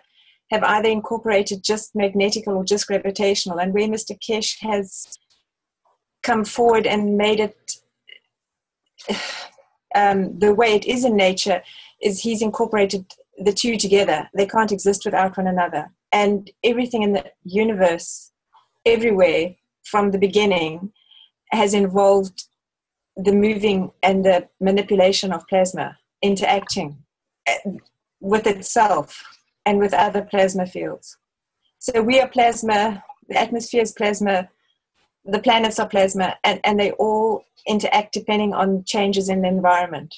have either incorporated just magnetical or just gravitational, and where Mr. Keshe has come forward and made it the way it is in nature is he's incorporated the two together. They can't exist without one another. And everything in the universe, everywhere from the beginning, has involved the moving and the manipulation of plasma, interacting with itself and with other plasma fields. So we are plasma, the atmosphere is plasma, the planets are plasma, and they all interact depending on changes in the environment.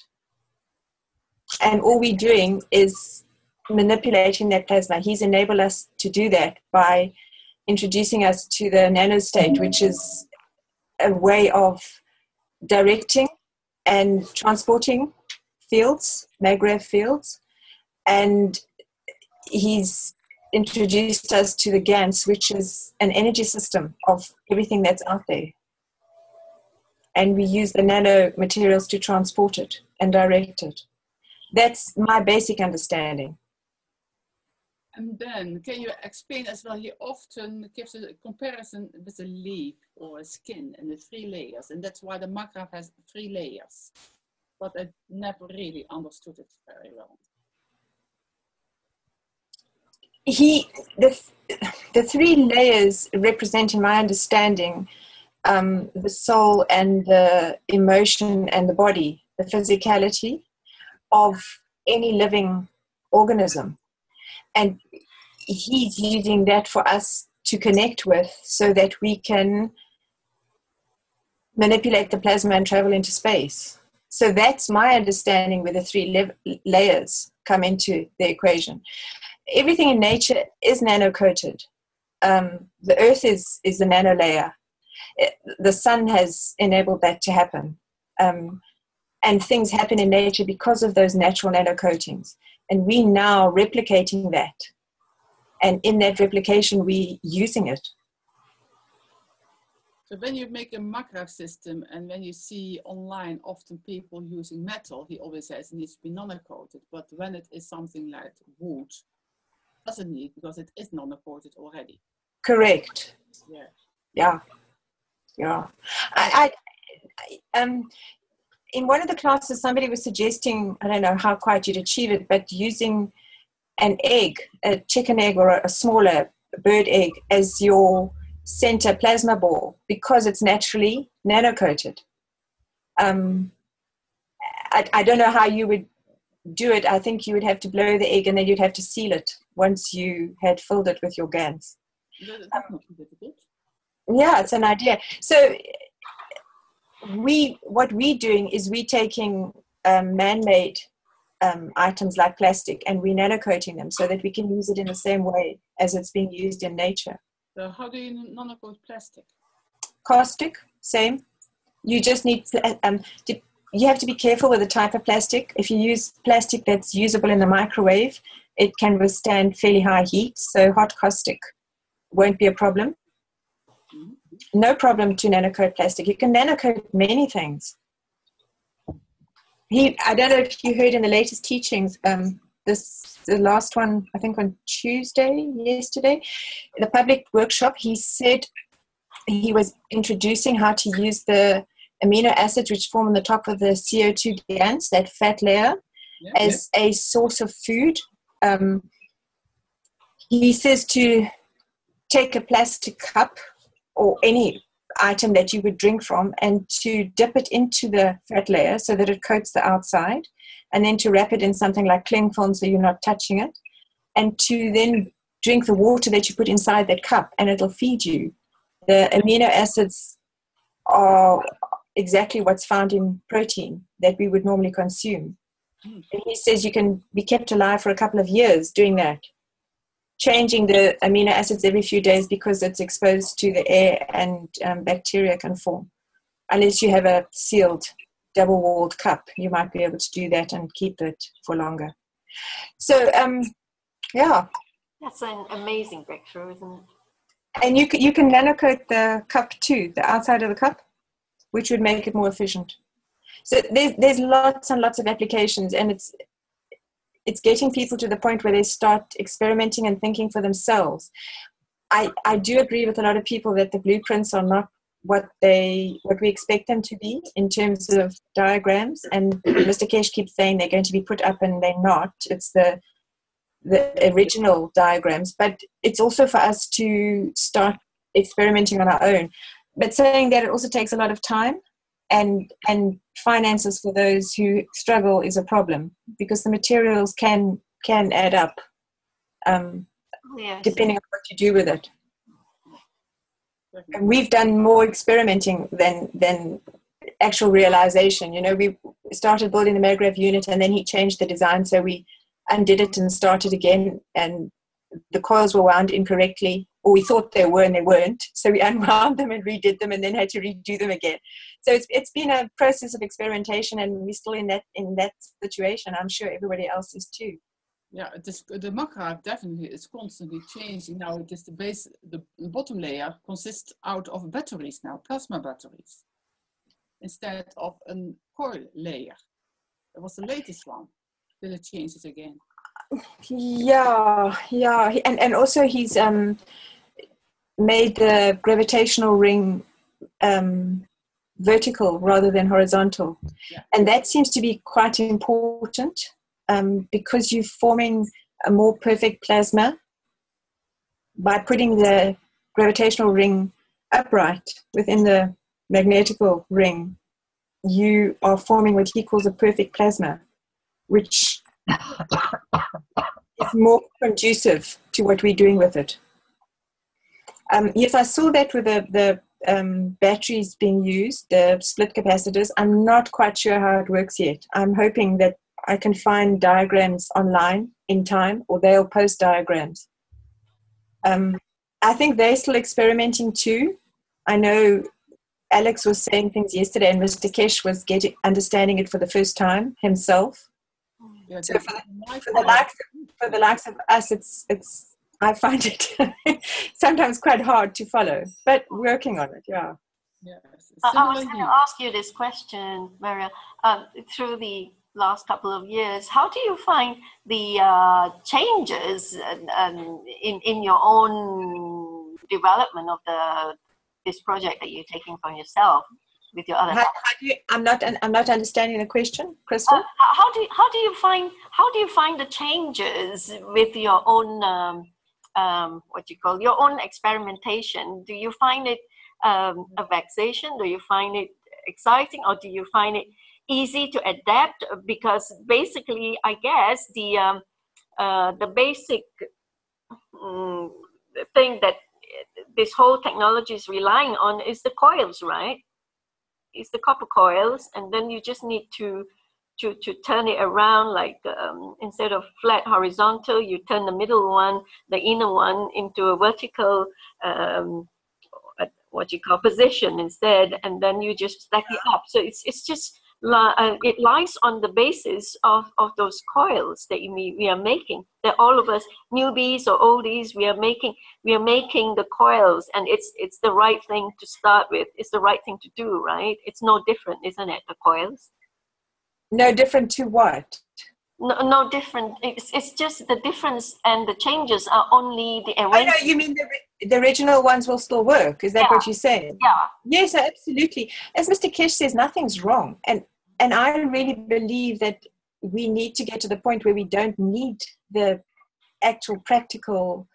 And all we're doing is manipulating that plasma. He's enabled us to do that by introducing us to the nanostate, which is a way of directing and transporting fields, maggrav fields, and he's introduced us to the GANS, which is an energy system of everything that's out there. And we use the nanomaterials to transport it and direct it. That's my basic understanding. And then, can you explain as well, he often gives a comparison with a leaf or a skin and the 3 layers, and that's why the macaque has 3 layers. But I never really understood it very well. The 3 layers represent, in my understanding, the soul and the emotion and the body, the physicality of any living organism. And he's using that for us to connect with so that we can manipulate the plasma and travel into space. So that's my understanding where the 3 layers come into the equation. Everything in nature is nano-coated. The earth is the nano layer. The sun has enabled that to happen. And things happen in nature because of those natural nano-coatings. And we now replicating that. And in that replication, we using it. So when you make a macaque system and when you see online often people using metal, he always says it needs to be nano-coated. But when it is something like wood, it doesn't need, because it is nano-coated already. Correct. Yeah. Yeah. In one of the classes, somebody was suggesting, I don't know how quite you'd achieve it, but using an egg, a chicken egg or a smaller bird egg as your center plasma ball because it's naturally nano-coated. I don't know how you would do it. I think you would have to blow the egg and then you'd have to seal it once you had filled it with your GANs. That's not too difficult. Yeah, it's an idea. So what we're doing is we're taking man-made items like plastic and we're nano-coating them so that we can use it in the same way as it's being used in nature. So how do you nano-coat plastic? Caustic, same. You just need, you have to be careful with the type of plastic. If you use plastic that's usable in the microwave, it can withstand fairly high heat, so hot caustic won't be a problem. No problem to nano-coat plastic. You can nano-coat many things. I don't know if you heard in the latest teachings, the last one, I think on yesterday, the public workshop, he said he was introducing how to use the amino acids which form on the top of the CO2 glands, that fat layer, as a source of food. He says to take a plastic cup or any item that you would drink from and to dip it into the fat layer so that it coats the outside, and then to wrap it in something like cling film so you're not touching it, and to then drink the water that you put inside that cup and it'll feed you. The amino acids are exactly what's found in protein that we would normally consume. And he says you can be kept alive for a couple of years doing that, changing the amino acids every few days because it's exposed to the air and bacteria can form. Unless you have a sealed double-walled cup, you might be able to do that and keep it for longer. So, yeah. That's an amazing breakthrough, isn't it? And you can nano-coat the cup too, the outside of the cup, which would make it more efficient. So there's lots and lots of applications, and it's getting people to the point where they start experimenting and thinking for themselves. I do agree with a lot of people that the blueprints are not what we expect them to be in terms of diagrams. And Mr. Keshe keeps saying they're going to be put up, and they're not. It's the original diagrams, but it's also for us to start experimenting on our own. But saying that, it also takes a lot of time, and finances for those who struggle is a problem because the materials can add up depending on what you do with it. And we've done more experimenting than actual realization. You know, we started building the Maggrav unit and then he changed the design, so we undid it and started again, and the coils were wound incorrectly, or we thought they were and they weren't, so we unwound them and redid them and then had to redo them again. So it's been a process of experimentation, and we're still in that situation. I'm sure everybody else is too. Yeah, the Maggrav definitely is constantly changing. Now it is the base, the bottom layer consists out of batteries now, plasma batteries, instead of a coil layer. That was the latest one. Then it changes again. Yeah. And also he's made the gravitational ring vertical rather than horizontal. Yeah. And that seems to be quite important because you're forming a more perfect plasma by putting the gravitational ring upright within the magnetical ring. You are forming what he calls a perfect plasma, which is more conducive to what we're doing with it. Yes, I saw that with the batteries being used, the split capacitors. I'm not quite sure how it works yet. I'm hoping that I can find diagrams online in time, or they'll post diagrams. I think they're still experimenting too. I know Alex was saying things yesterday, and Mr. Keshe was understanding it for the first time himself. Yeah, So for the likes of us, it's I find it sometimes quite hard to follow, but working on it, yeah. Yes. I was going to ask you this question, Maria. Through the last couple of years, how do you find the changes in your own development of this project that you're taking for yourself with your other? I'm not understanding the question, Crystal. How do you find the changes with your own your own experimentation? Do you find it a vexation? Do you find it exciting, or do you find it easy to adapt? Because basically, I guess the basic thing that this whole technology is relying on is the coils, right? It's the copper coils, and then you just need to turn it around, like instead of flat horizontal, you turn the middle one, the inner one, into a vertical position instead, and then you just stack it up. So it's just it lies on the basis of those coils that we are making, that all of us newbies or oldies, we are making the coils, and it's the right thing to start with. It's the right thing to do, right? It's no different, isn't it, the coils? No different to what? No different. It's just the difference, and the changes are only the arrangement. Oh no, you mean the original ones will still work? Is that what you're saying? Yeah. Yes, absolutely. As Mr. Keshe says, nothing's wrong, and I really believe that we need to get to the point where we don't need the actual practical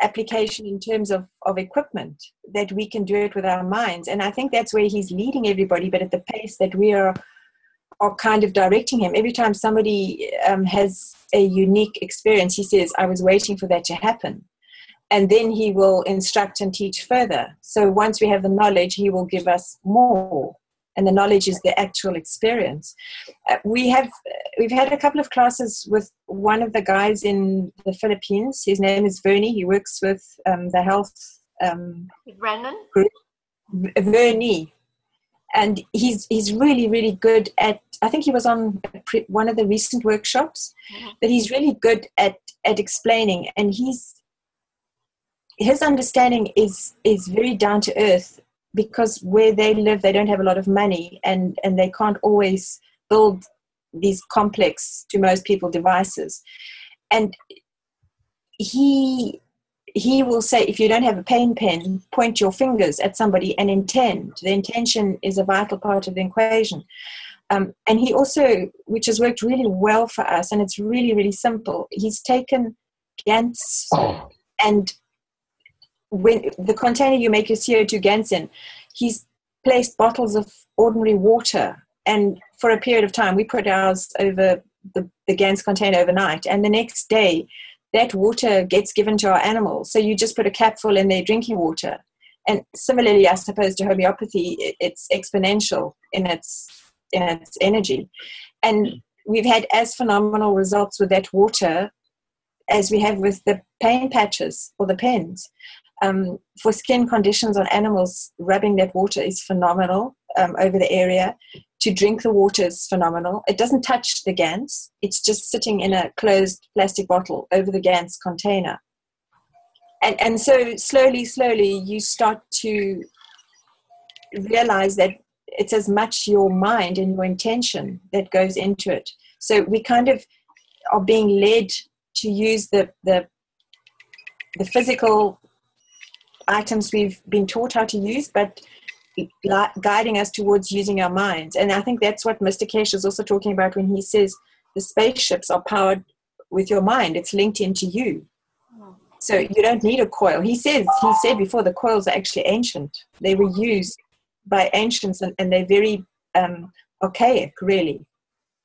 application in terms of equipment, that we can do it with our minds. And I think that's where he's leading everybody, but at the pace that we are kind of directing him. Every time somebody has a unique experience, he says, I was waiting for that to happen. And then he will instruct and teach further. So once we have the knowledge, he will give us more. And the knowledge is the actual experience. We've had a couple of classes with one of the guys in the Philippines. His name is Vernie. He works with the health Brennan group. Vernie. And he's really, really good at, I think he was on one of the recent workshops, but he's really good at explaining, and his understanding is very down to earth, because where they live, they don't have a lot of money, and they can't always build these complex, to most people, devices. And he will say, if you don't have a pain pen, point your fingers at somebody and intend. The intention is a vital part of the equation. And he also, which has worked really well for us, and it's really, really simple, he's taken GANs, and when the container you make your CO2 GANs in, he's placed bottles of ordinary water, and for a period of time, we put ours over the GANs container overnight, and the next day, that water gets given to our animals. So you just put a capful in their drinking water. And similarly, I suppose, to homeopathy, it's exponential in its energy. And we've had as phenomenal results with that water as we have with the pain patches or the pens. For skin conditions on animals, rubbing that water is phenomenal over the area. To drink the water is phenomenal. It doesn't touch the GANs. It's just sitting in a closed plastic bottle over the GANs container. And so slowly, you start to realize that it's as much your mind and your intention that goes into it. So we kind of are being led to use the physical items we've been taught how to use, but guiding us towards using our minds. And I think that's what Mr. Keshe is also talking about when he says the spaceships are powered with your mind. It's linked into you. So you don't need a coil. He said before, the coils are actually ancient. They were used by ancients, and they're very archaic, really.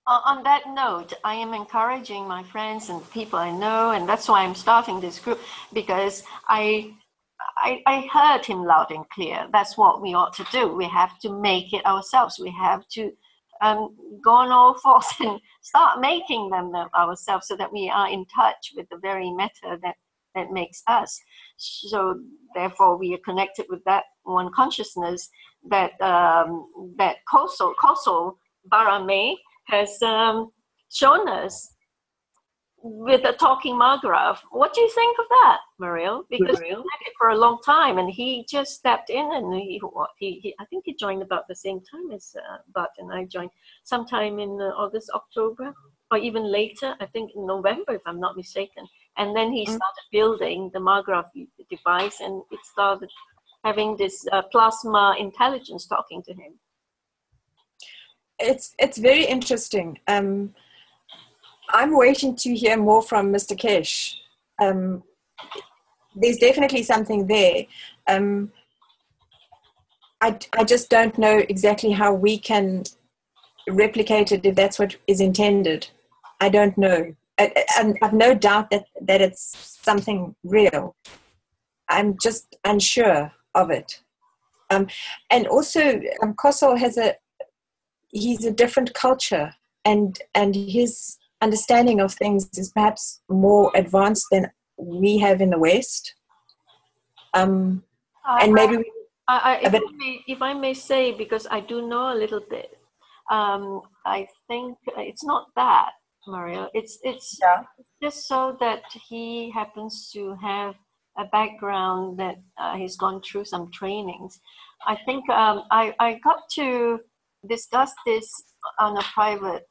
On that note, I am encouraging my friends and people I know, and that's why I'm starting this group, because I heard him loud and clear. That's what we ought to do. We have to make it ourselves. We have to go on all fours and start making them ourselves, so that we are in touch with the very matter that makes us. So therefore, we are connected with that one consciousness that that Keshe Barame has shown us with a talking Margraf. What do you think of that, Mariel? Because we had it for a long time, and he just stepped in, and he I think he joined about the same time as Bart and I joined, sometime in August, October, or even later, I think in November, if I'm not mistaken. And then he started building the Margraf device, and it started having this plasma intelligence talking to him. It's very interesting. I'm waiting to hear more from Mr. Keshe. There's definitely something there. I just don't know exactly how we can replicate it, if that's what is intended. I don't know. I've no doubt that it's something real. I'm just unsure of it. And also, Keshe he's a different culture, and his understanding of things is perhaps more advanced than we have in the West. And maybe if I may say, because I do know a little bit, I think it's not that, Mario. It's just so that he happens to have a background that he's gone through some trainings. I think I got to discuss this on a private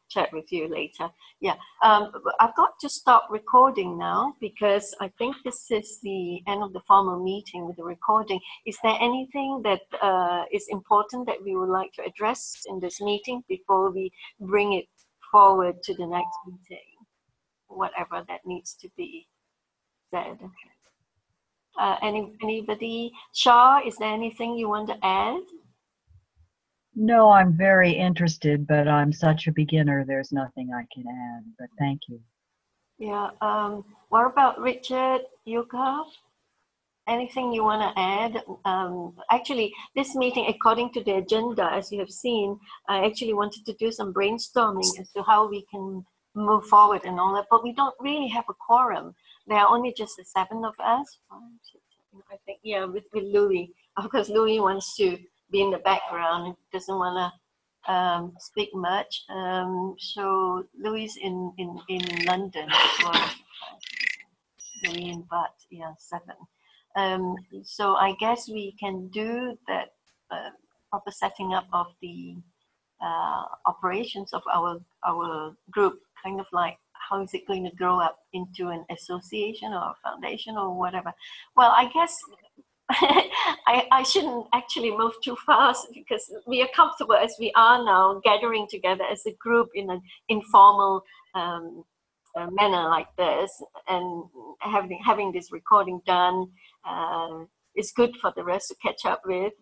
chat with you later. Yeah, I've got to stop recording now, because I think this is the end of the formal meeting with the recording. Is there anything that is important that we would like to address in this meeting before we bring it forward to the next meeting? Whatever that needs to be said. Anybody? Shah, is there anything you want to add? No, I'm very interested, but I'm such a beginner, there's nothing I can add, but thank you. Yeah, what about Richard, Yuka? Anything you want to add? Actually, this meeting, according to the agenda, as you have seen, I actually wanted to do some brainstorming as to how we can move forward and all that, but we don't really have a quorum. There are only just the 7 of us. I think, yeah, with Louis. Of course, Louis wants to be in the background, doesn't want to speak much. So Louis in London as well. Louis and Bart, yeah, 7. So I guess we can do that proper setting up of the operations of our group, kind of like how is it going to grow up into an association or a foundation or whatever. Well, I guess I shouldn't actually move too fast, because we are comfortable as we are now, gathering together as a group in an informal manner like this, and having this recording done is good for the rest to catch up with.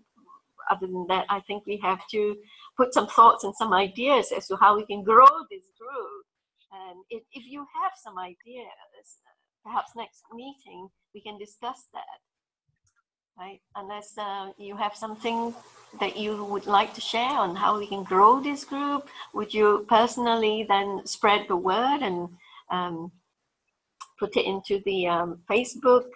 Other than that, I think we have to put some thoughts and some ideas as to how we can grow this group. And if you have some ideas, perhaps next meeting we can discuss that. Right? Unless you have something that you would like to share on how we can grow this group, would you personally then spread the word and put it into the Facebook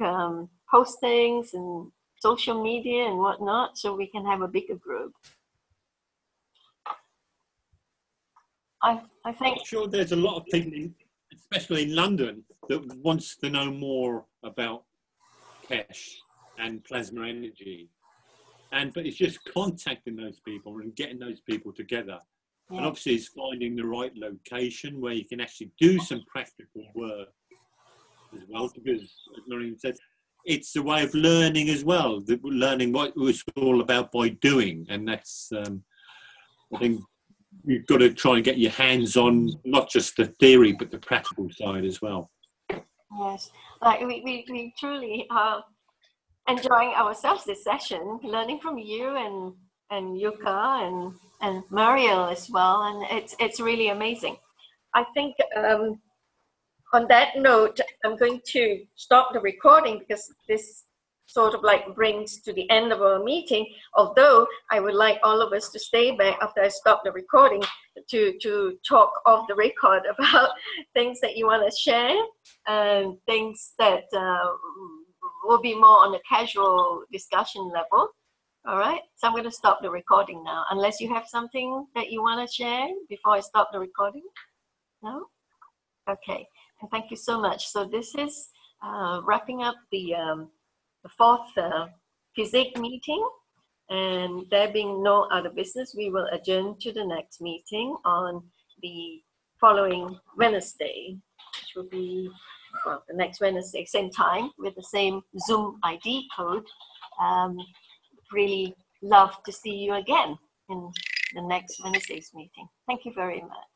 postings and social media and whatnot, so we can have a bigger group? I think. I'm sure there's a lot of people, especially in London, that wants to know more about Keshe and plasma energy, but it's just contacting those people and getting those people together And obviously it's finding the right location where you can actually do some practical work as well, because as Noreen said, it's a way of learning as well, learning what it's all about by doing. And that's, I think you've got to try and get your hands on not just the theory, but the practical side as well. Yes, like we truly are enjoying ourselves this session, learning from you and Yuka and Mariel as well, and it's really amazing. I think on that note, I'm going to stop the recording because this sort of like brings to the end of our meeting, although I would like all of us to stay back after I stop the recording to talk off the record about things that you want to share and things that will be more on a casual discussion level. All right, so I'm going to stop the recording now, unless you have something that you want to share before I stop the recording. No? Okay, and thank you so much. So this is wrapping up the fourth FESIG meeting, and there being no other business, we will adjourn to the next meeting on the following Wednesday, which will be, well, the next Wednesday, same time, with the same Zoom ID code. Really love to see you again in the next Wednesday's meeting. Thank you very much.